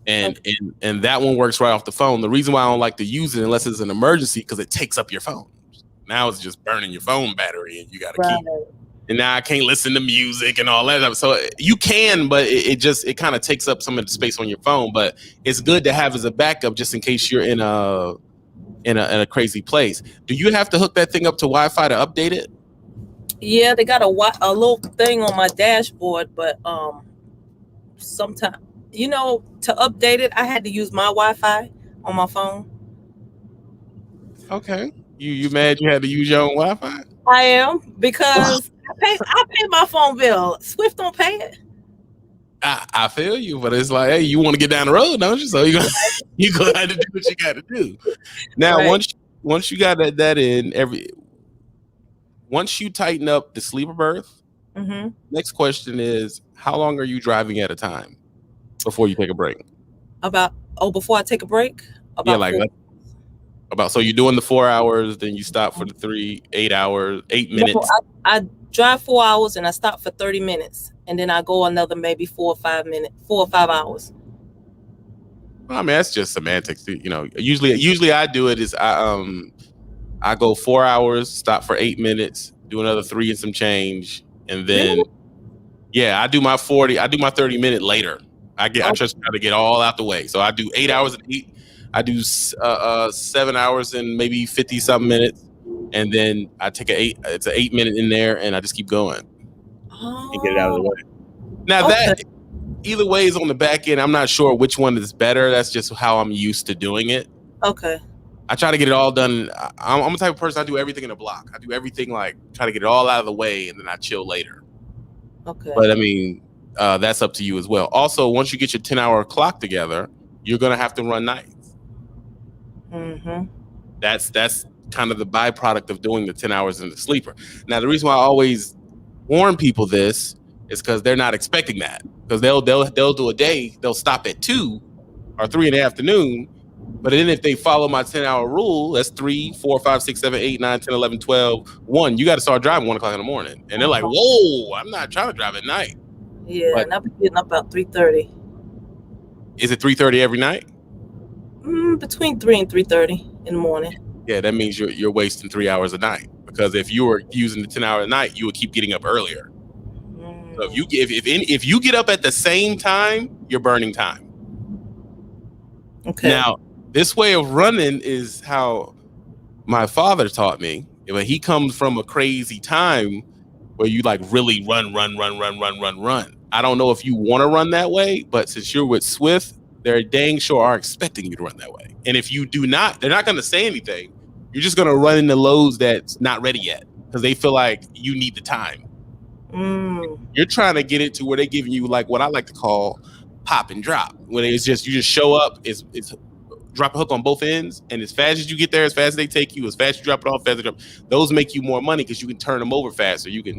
and that one works right off the phone. The reason why I don't like to use it unless it's an emergency because it takes up your phone. Now it's just burning your phone battery, and you got to keep. And now I can't listen to music and all that. So you can, but it kind of takes up some of the space on your phone. But it's good to have as a backup just in case you're in a crazy place. Do you have to hook that thing up to Wi-Fi to update it? Yeah, they got a little thing on my dashboard, but sometimes to update it, I had to use my Wi-Fi on my phone. Okay, you mad you had to use your own Wi-Fi? I am because I pay my phone bill. Swift don't pay it. I feel you, but it's like, hey, you want to get down the road, don't you? So you gonna have to do what you got to do. Now, once you got that in once you tighten up the sleeper berth, next question is, how long are you driving at a time before you take a break? Before I take a break? So you're doing the 4 hours, then you stop for the 8 hours, 8 minutes. No, I drive 4 hours and I stop for 30 minutes. And then I go another maybe 4 or 5 hours. I mean, that's just semantics. Usually I do it is I go 4 hours, stop for 8 minutes, do another 3 and some change, and then I do my 30-minute later. I just try to get all out the way. So I do 8 hours and 8. I do 7 hours and maybe 50 something minutes, and then I take it's an 8 minute in there, and I just keep going and get it out of the way. Now that either way is on the back end. I'm not sure which one is better. That's just how I'm used to doing it. Okay. I try to get it all done. I'm the type of person, I do everything in a block. I do everything try to get it all out of the way, and then I chill later. Okay. But I mean, that's up to you as well. Also, once you get your 10-hour clock together, you're gonna have to run nights. That's kind of the byproduct of doing the 10 hours in the sleeper. Now, the reason why I always warn people this is because they're not expecting that. Because they'll do a day, they'll stop at 2 or 3 in the afternoon. But then if they follow my 10-hour rule, that's 3, 4, 5, 6, 7, 8, 9, 10, 11, 12, 1. You got to start driving 1 o'clock in the morning. And they're like, whoa, I'm not trying to drive at night. Yeah, and I'll be getting up about 3:30. Is it 3:30 every night? Between 3 and 3:30 in the morning. Yeah, that means you're wasting 3 hours a night. Because if you were using the 10 hour a night, you would keep getting up earlier. So if you get up at the same time, you're burning time. Okay. Now, this way of running is how my father taught me. But he comes from a crazy time where you really run. I don't know if you want to run that way, but since you're with Swift, they're dang sure are expecting you to run that way. And if you do not, they're not going to say anything. You're just going to run into loads that's not ready yet because they feel like you need the time. You're trying to get it to where they're giving you what I like to call pop and drop. When it's just, you just show up, it's drop a hook on both ends, and as fast as you get there, as fast as they take you, as fast as you drop it off, fast as those make you more money because you can turn them over faster. You can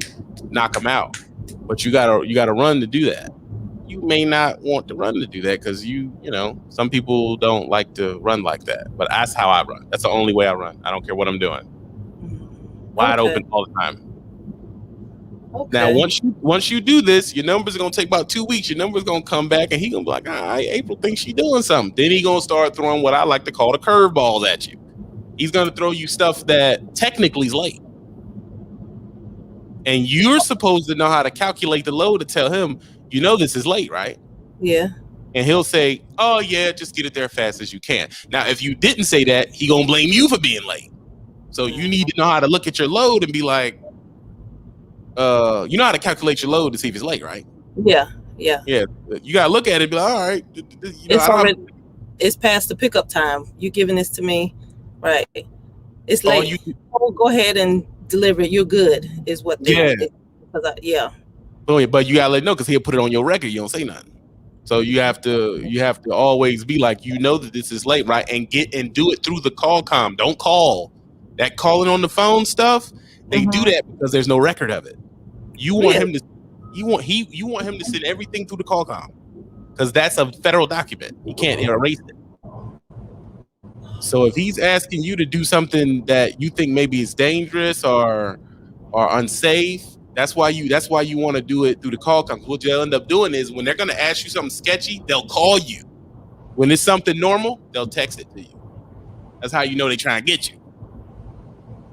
knock them out. But you gotta run to do that. You may not want to run to do that because some people don't like to run like that. But that's how I run. That's the only way I run. I don't care what I'm doing. Wide open all the time. Okay. Now, once you do this, your numbers are gonna take about 2 weeks. Your numbers gonna come back, and he gonna be like, "All right, April thinks she doing something." Then he gonna start throwing what I like to call the curveballs at you. He's gonna throw you stuff that technically is late, and you're supposed to know how to calculate the load to tell him, this is late, right? Yeah. And he'll say, "Oh yeah, just get it there as fast as you can." Now, if you didn't say that, he gonna blame you for being late. So you need to know how to look at your load and be like, you know how to calculate your load to see if it's late, right? Yeah. You gotta look at it and be like, all right, it's past the pickup time. You giving this to me, right? It's All like, you oh, go ahead and deliver it. You're good, is what they. Yeah. Yeah. But you gotta let know because he'll put it on your record. You don't say nothing. So you have to always be like, you know that this is late, right? And do it through the call com. Don't call. That calling on the phone stuff, they do that because there's no record of it. You want him to you want him to send everything through the call com because that's a federal document. You can't erase it. So if he's asking you to do something that you think maybe is dangerous or unsafe, that's why you want to do it through the call com. What you'll end up doing is when they're going to ask you something sketchy, they'll call you. When it's something normal, they'll text it to you. That's how you know they try and get you.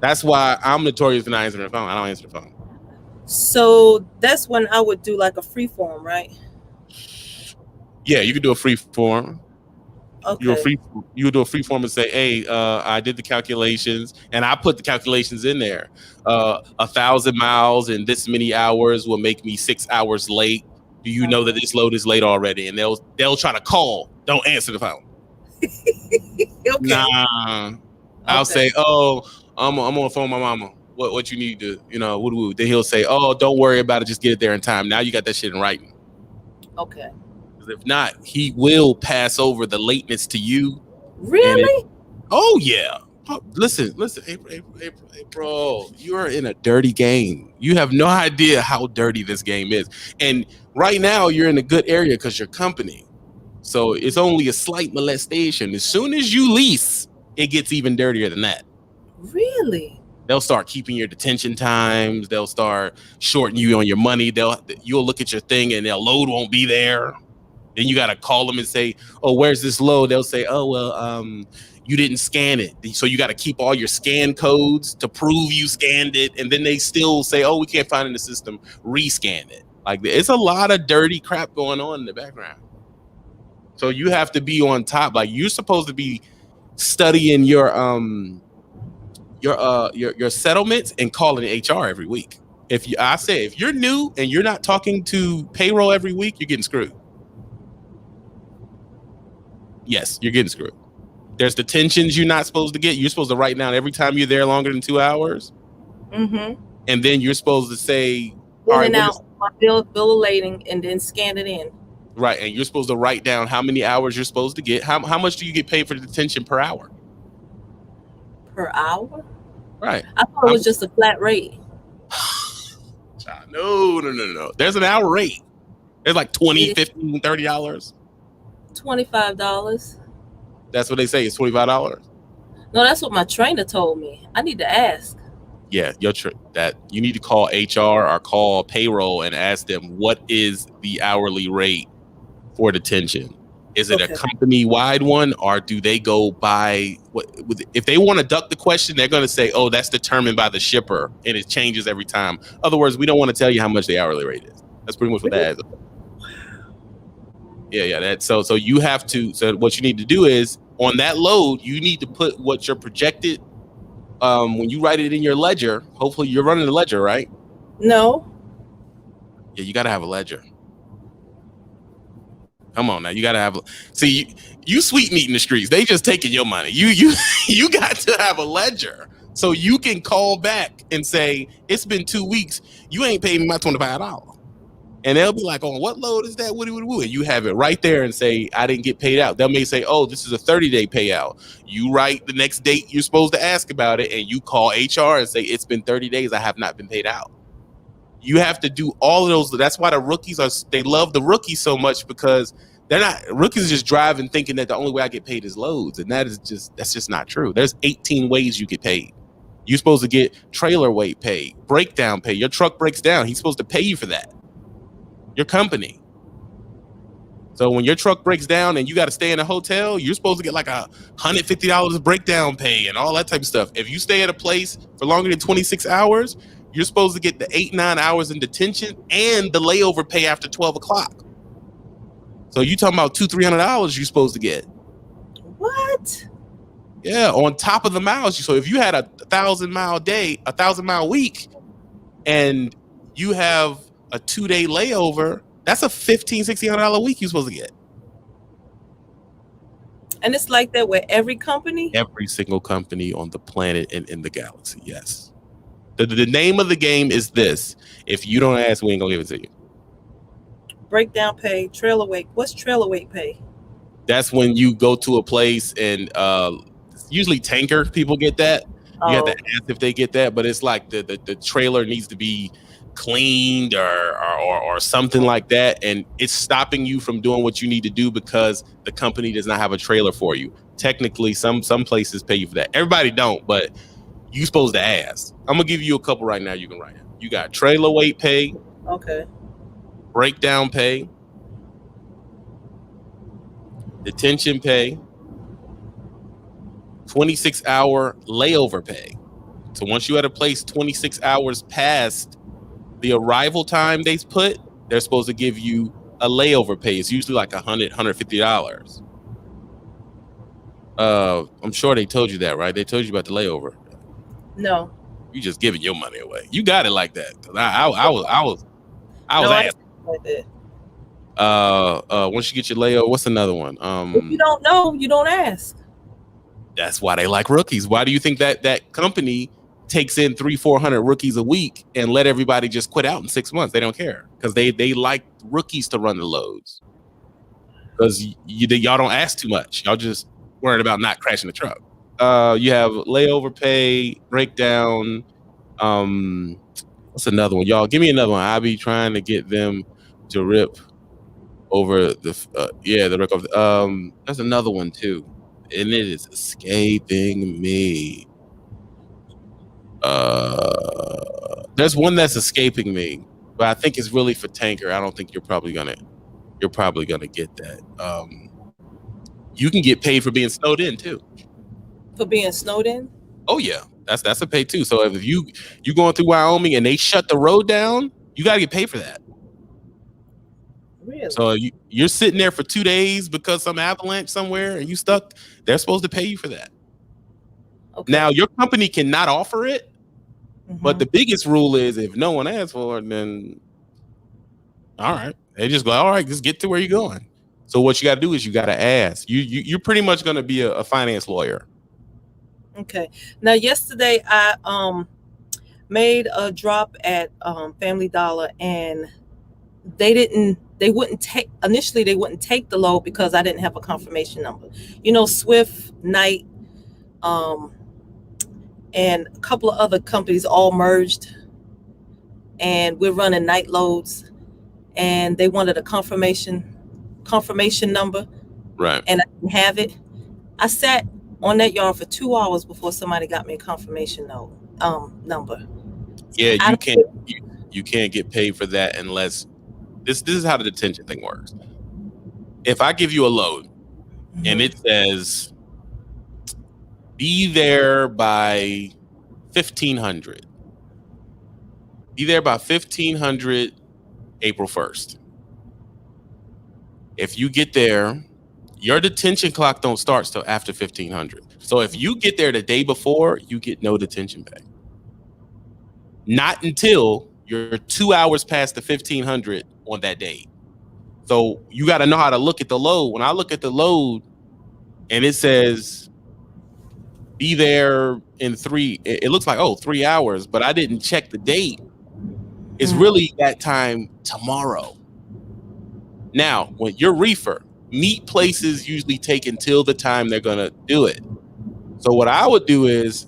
That's why I'm notorious for not answering the phone. I don't answer the phone. So that's when I would do like a free form, right? Yeah, you could do a free form. Okay. You would do a free form and say, hey, I did the calculations, and I put the calculations in there. 1,000 miles in this many hours will make me 6 hours late. Do you know that this load is late already? And they'll try to call. Don't answer the phone. Okay. Nah. I'll say, oh, I'm on the phone with my mama. What you need to, then he'll say, oh, don't worry about it. Just get it there in time. Now you got that shit in writing. Okay. If not, he will pass over the lateness to you. Really? Oh yeah. Oh, listen, April, you are in a dirty game. You have no idea how dirty this game is. And right now you're in a good area because your company. So it's only a slight molestation. As soon as you lease, it gets even dirtier than that. Really? They'll start keeping your detention times. They'll start shorting you on your money. You'll look at your thing and their load won't be there. Then you got to call them and say, oh, where's this load? They'll say, oh, well, you didn't scan it. So you got to keep all your scan codes to prove you scanned it. And then they still say, oh, we can't find it in the system. Rescan it. Like, it's a lot of dirty crap going on in the background. So you have to be on top. Like, you're supposed to be studying your settlements and calling HR every week. If you're new and you're not talking to payroll every week, you're getting screwed. Yes, you're getting screwed. There's detentions you're not supposed to get. You're supposed to write down every time you're there longer than 2 hours. Mm-hmm. And then you're supposed to say, filling out my bill of lading and then scan it in. Right, and you're supposed to write down how many hours you're supposed to get. How much do you get paid for the detention per hour? Per hour? Right. I thought it was just a flat rate. No. There's an hour rate. There's like $20, $15, $30. $25. That's what they say. It's $25. No, that's what my trainer told me. I need to ask. Yeah, that you need to call HR or call payroll and ask them what is the hourly rate for detention. Is it a company-wide one, or do they go by if they want to duck the question, they're going to say, oh, that's determined by the shipper and it changes every time. In other words, we don't want to tell you how much the hourly rate is. That's pretty much what that is. Yeah. That so you have to. So what you need to do is on that load, you need to put what your projected. When you write it in your ledger, hopefully you're running the ledger, right? No. Yeah, you got to have a ledger. Come on now, you got to have. See, you sweet meat in the streets. They just taking your money. You got to have a ledger so you can call back and say it's been 2 weeks. You ain't paid me my $25. And they'll be like, "Oh, what load is that?" And you have it right there and say, "I didn't get paid out." They may say, "Oh, this is a 30-day payout." You write the next date you're supposed to ask about it, and you call HR and say, "It's been 30 days. I have not been paid out." You have to do all of those. That's why the rookies they love the rookies so much, because rookies are just driving thinking that the only way I get paid is loads, and that's just not true. There's 18 ways you get paid. You're supposed to get trailer weight pay, breakdown pay. Your truck breaks down. He's supposed to pay you for that. Your company. So when your truck breaks down and you got to stay in a hotel, you're supposed to get like $150 of breakdown pay and all that type of stuff. If you stay at a place for longer than 26 hours, you're supposed to get the 8-9 hours in detention and the layover pay after 12 o'clock. So you talking about $200-$300 you're supposed to get. What? Yeah, on top of the miles. So if you had a 1,000-mile day, a 1,000-mile week, and you have a 2-day layover, that's a $1,500-$1,600 a week you're supposed to get. And it's like that with every company? Every single company on the planet and in the galaxy, yes. The name of the game is this. If you don't ask, we ain't gonna give it to you. Breakdown pay, trailer weight. What's trailer weight pay? That's when you go to a place and usually tanker people get that. You have to ask if they get that, but it's like the trailer needs to be cleaned or something like that, and it's stopping you from doing what you need to do because the company does not have a trailer for you. Technically, some places pay you for that. Everybody don't, but you supposed to ask. I'm gonna give you a couple right now. You can write it. You got trailer weight pay. Okay. Breakdown pay. Detention pay. 26-hour layover pay. So once you're at a place 26 hours past the arrival time they're supposed to give you a layover pay. It's usually like $100, $150. I'm sure they told you that, right? They told you about the layover. No. You just giving your money away. You got it like that. Cause I was asking. Like that. Once you get your layover, what's another one? If you don't know, you don't ask. That's why they like rookies. Why do you think that company takes in 300-400 rookies a week and let everybody just quit out in 6 months? They don't care because they like rookies to run the loads because y'all don't ask too much. Y'all just worried about not crashing the truck. You have layover pay, breakdown. What's another one? Y'all give me another one. I'll be trying to get them to rip over the rip of there's another one too. And it is escaping me. There's one that's escaping me, but I think it's really for tanker. I don't think you're probably gonna get that. You can get paid for being snowed in too. For being snowed in? Oh yeah, that's a pay too. So if you going through Wyoming and they shut the road down, you gotta get paid for that. Really? So you're sitting there for 2 days because some avalanche somewhere and you stuck. They're supposed to pay you for that. Okay. Now your company cannot offer it, but the biggest rule is if no one asks for it, then all right, they just go, all right, just get to where you're going. So what you got to do is you got to ask. You're pretty much going to be a finance lawyer. Okay. Now yesterday I made a drop at Family Dollar and they wouldn't take the load because I didn't have a confirmation number. You know, Swift, Knight, and a couple of other companies all merged, and we're running night loads, and they wanted a confirmation number, right? And I didn't have it. I sat on that yard for 2 hours before somebody got me a confirmation number. Yeah, you can't get paid for that unless this is how the detention thing works. If I give you a load and it says be there by 1500. Be there by 1500 April 1st. If you get there, your detention clock don't start till after 1500. So if you get there the day before, you get no detention pay. Not until you're 2 hours past the 1500 on that date. So you got to know how to look at the load. When I look at the load and it says be there in 3, it looks like 3 hours, but I didn't check the date. It's really that time tomorrow. Now, when your reefer, meat places usually take until the time they're gonna do it. So what I would do is,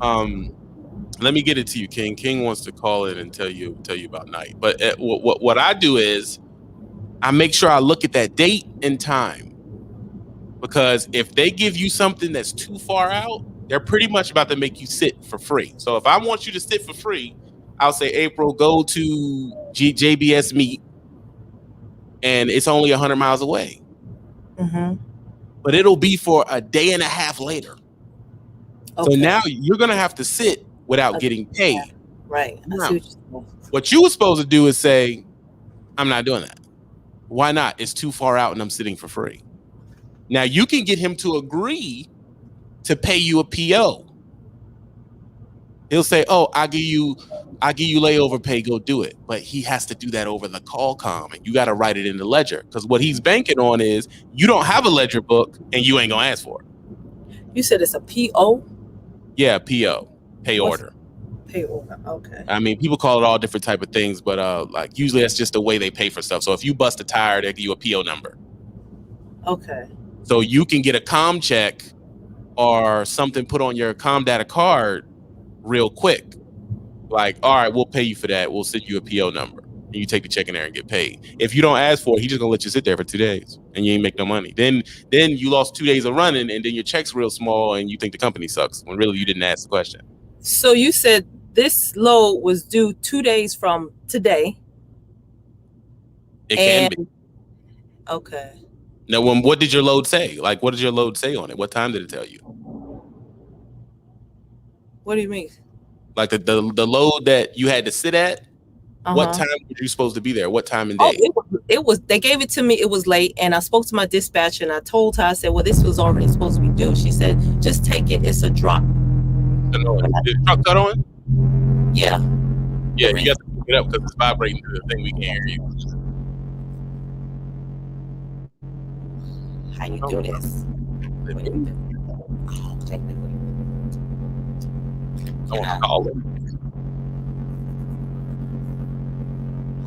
let me get it to you, King. King wants to call in and tell you about Night. But what I do is, I make sure I look at that date and time, because if they give you something that's too far out, they're pretty much about to make you sit for free. So if I want you to sit for free, I'll say, April, go to JBS Meat, and it's only 100 miles away. But it'll be for a day and a half later. Okay. So now you're going to have to sit without getting paid. Right. Now, what you were supposed to do is say, I'm not doing that. Why not? It's too far out and I'm sitting for free. Now you can get him to agree to pay you a PO. He'll say, "Oh, I'll give you layover pay. Go do it." But he has to do that over the Qualcomm, and you got to write it in the ledger because what he's banking on is you don't have a ledger book and you ain't gonna ask for it. You said it's a PO? Yeah, PO, pay order. Pay order. Okay. I mean, people call it all different type of things, but like usually that's just the way they pay for stuff. So if you bust a tire, they give you a PO number. Okay. So you can get a comm check or something put on your Comdata card real quick. Like, all right, we'll pay you for that. We'll send you a PO number. And you take the check in there and get paid. If you don't ask for it, he's just gonna let you sit there for 2 days and you ain't make no money. Then you lost 2 days of running and then your check's real small and you think the company sucks when really you didn't ask the question. So you said this load was due 2 days from today. It can be. Okay. Now, what did your load say? Like, what did your load say on it? What time did it tell you? What do you mean? Like the load that you had to sit at? What time were you supposed to be there? What time and day? It was they gave it to me. It was late, and I spoke to my dispatcher, and I told her, I said, well, this was already supposed to be due. She said, just take it. It's a drop. Did the truck cut on? Yeah. Yeah, you got to pick it up because it's vibrating through the thing. We can't hear you. How you do this? I want to call it.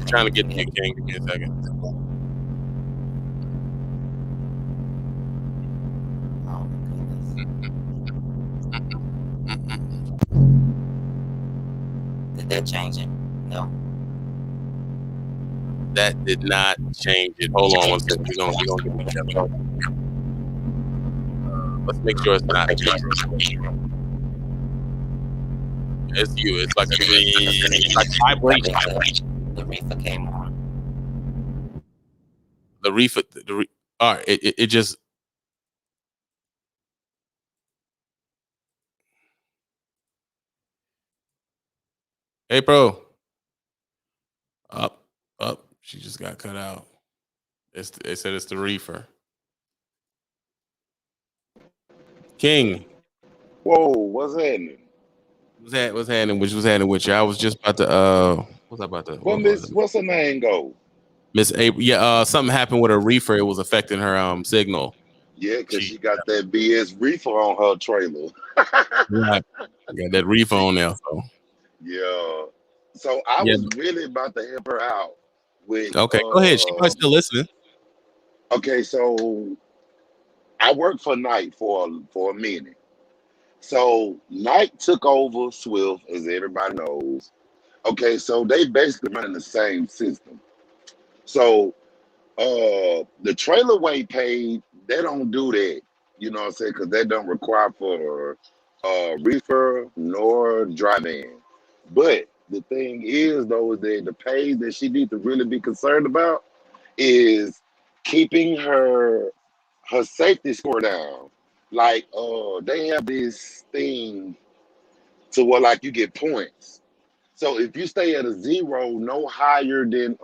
I'm trying to get to you, King. Give me a second. Oh, did that change it? No. That did not change it. Hold on one second. We're gonna get it together. Let's make sure it's not you. It's you. It's like vibration. The reefer came on. The reefer. All right. It just. Hey, bro. Up. She just got cut out. They said it's the reefer. King. Whoa, what's happening? What's happening? Which was happening with you? I was just about to. What's her name go? Miss April. Yeah. Something happened with her reefer. It was affecting her signal. Yeah, because she got that BS reefer on her trailer. Right. Got that reefer on there. So. Yeah. So I was really about to help her out with. Okay, go ahead. She might still listening. Okay, so I worked for Knight for a minute. So Knight took over Swift, as everybody knows. Okay, so they basically running the same system. So the trailer weight paid, they don't do that. You know what I'm saying? Because they don't require for reefer nor drive-in. But the thing is, though, is that the pay that she needs to really be concerned about is keeping her safety score down. Like they have this thing to where like you get points. So if you stay at a 0, no higher than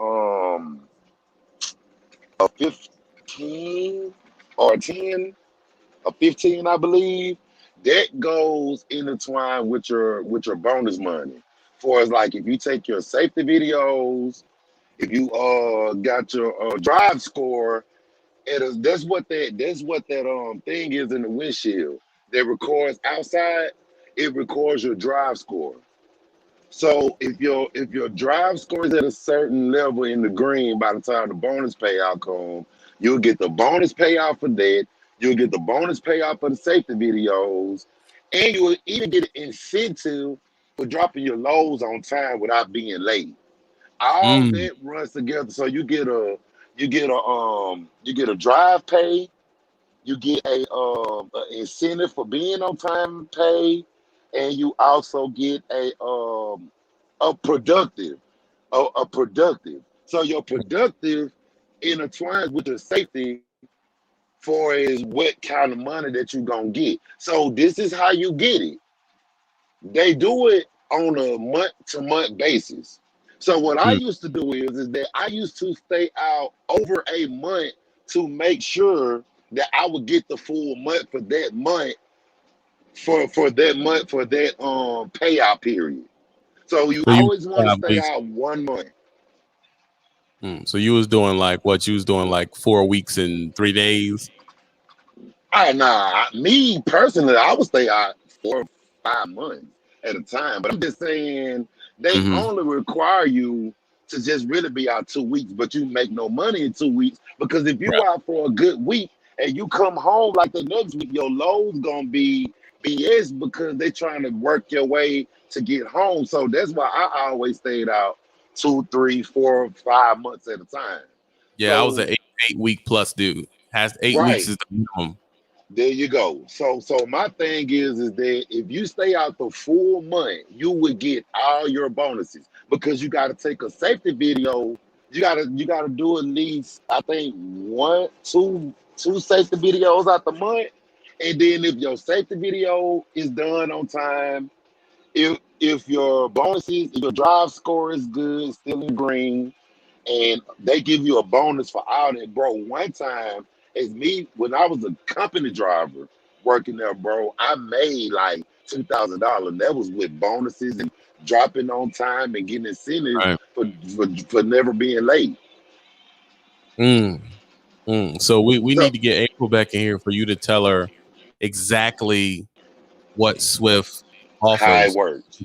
a 15 or a 10, a 15, I believe, that goes intertwined with your bonus money. For as like if you take your safety videos, if you got your drive score, that's what that thing is in the windshield that records outside. It records your drive score. So if your drive score is at a certain level in the green, by the time the bonus payout comes, you'll get the bonus payout for that. You'll get the bonus payout for the safety videos, and you will even get an incentive for dropping your loads on time without being late. All that runs together, so you get a drive pay, you get a incentive for being on time pay, and you also get a productive. So your productive intertwines with the safety for is what kind of money that you gonna get. So this is how you get it. They do it on a month-to-month basis. So what I used to do is that I used to stay out over a month to make sure that I would get the full month for that month for that month, for that payout period. So you So you always want to 5 stay weeks. out 1 month. So you was doing like what? You was doing like 4 weeks and 3 days. Me personally, I would stay out 4 or 5 months at a time. But I'm just saying they Mhm. only require you to just really be out 2 weeks, but you make no money in 2 weeks, because if you Right. out for a good week and you come home like the next week, your load's gonna be BS because they trying to work your way to get home. So that's why I always stayed out 2, 3, 4, 5 months at a time. Yeah, I was an So 8 week plus dude. Has 8 weeks right. is the minimum. There you go. So my thing is that if you stay out the full month, you would get all your bonuses, because you got to take a safety video. You gotta do at least, I think, two safety videos out the month. And then if your safety video is done on time, if your bonuses, if your drive score is good, still in green, and they give you a bonus for all that, bro. One time, as me, when I was a company driver working there, bro, I made like $2,000. That was with bonuses and dropping on time and getting incentives Right. for never being late. So we So need to get April back in here for you to tell her exactly what Swift how it offers, works,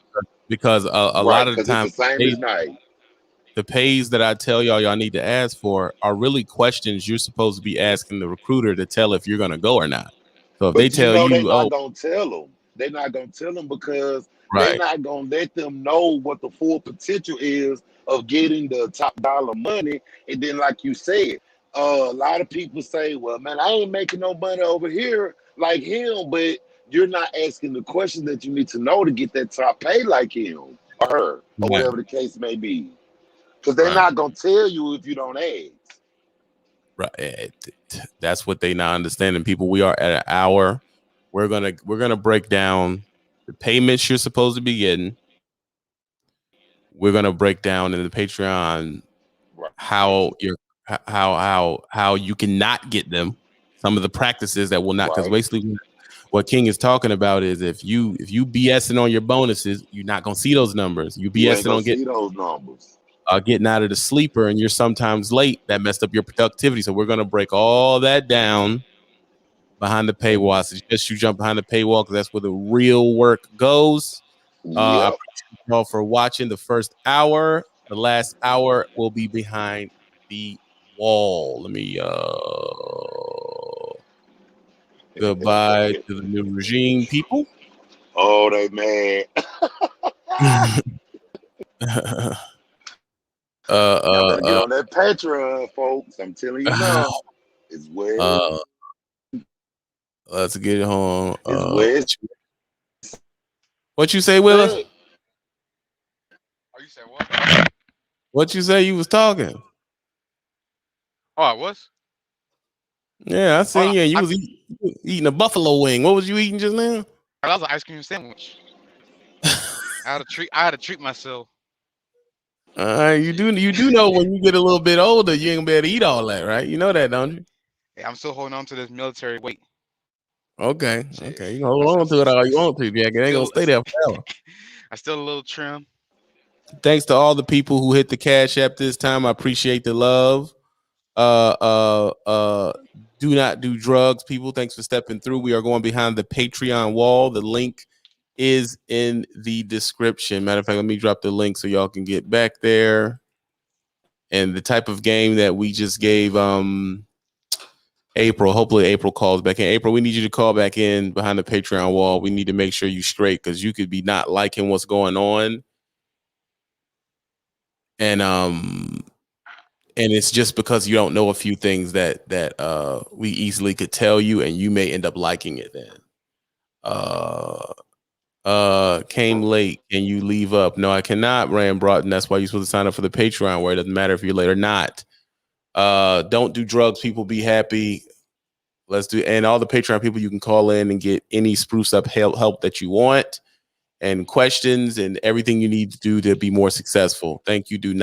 because a right? lot of the Because it's time the same as night. the pays that I tell y'all need to ask for are really questions you're supposed to be asking the recruiter to tell if you're going to go or not. So if they But you tell know they're you, not oh, gonna tell them. They're not gonna tell them because they're right, not gonna let them know what the full potential is of getting the top dollar money. And then, like you said, a lot of people say, "Well, man, I ain't making no money over here like him," but you're not asking the questions that you need to know to get that top pay like him or her, or right, whatever the case may be. Because they're right, not gonna tell you if you don't ask. right. That's what they not understanding. People, we are at an hour. We're gonna break down the payments you're supposed to be getting. We're gonna break down in the Patreon Right. how you cannot get them. Some of the practices that will not, because Right. basically what King is talking about is if you BSing on your bonuses, you're not gonna see those numbers. You You ain't BSing gonna on see those numbers. getting out of the sleeper, and you're sometimes late. That messed up your productivity. So we're gonna break all that down behind the paywall. I suggest you jump behind the paywall because that's where the real work goes. I Yep. appreciate you all for watching the first hour. The last hour will be behind the wall. Let me goodbye to the new regime people. Oh, they mad. Y'all better get on that Patreon, folks. I'm telling you now. It's where let's get it home. it's where it's What you say, Willa? at. Oh, you said what? What you say? You was talking. Oh, I was. Yeah, I seen Oh, you. You was eating a buffalo wing. What was you eating just now? that was an ice cream sandwich. I had to treat myself. You do know when you get a little bit older, you ain't gonna be able to eat all that, right? You know that, don't you? Yeah, I'm still holding on to this military weight. Okay. Shit. Okay. You can hold on to it all you want to, Jack. It ain't gonna stay there forever. I still a little trim. Thanks to all the people who hit the Cash App this time. I appreciate the love. Do not do drugs, people. Thanks for stepping through. We are going behind the Patreon wall. The link is in the description. Matter of fact, let me drop the link so y'all can get back there. And the type of game that we just gave April, hopefully April calls back in. April, we need you to call back in behind the Patreon wall. We need to make sure you straight, because you could be not liking what's going on. And it's just because you don't know a few things that we easily could tell you, and you may end up liking it then. Came late. Can you leave up? No, I cannot, Rand Broughton. That's why you're supposed to sign up for the Patreon, where it doesn't matter if you're late or not. Don't do drugs, people. Be happy. Let's do, and all the Patreon people, you can call in and get any spruce up help that you want, and questions and everything you need to do to be more successful. Thank you. Do not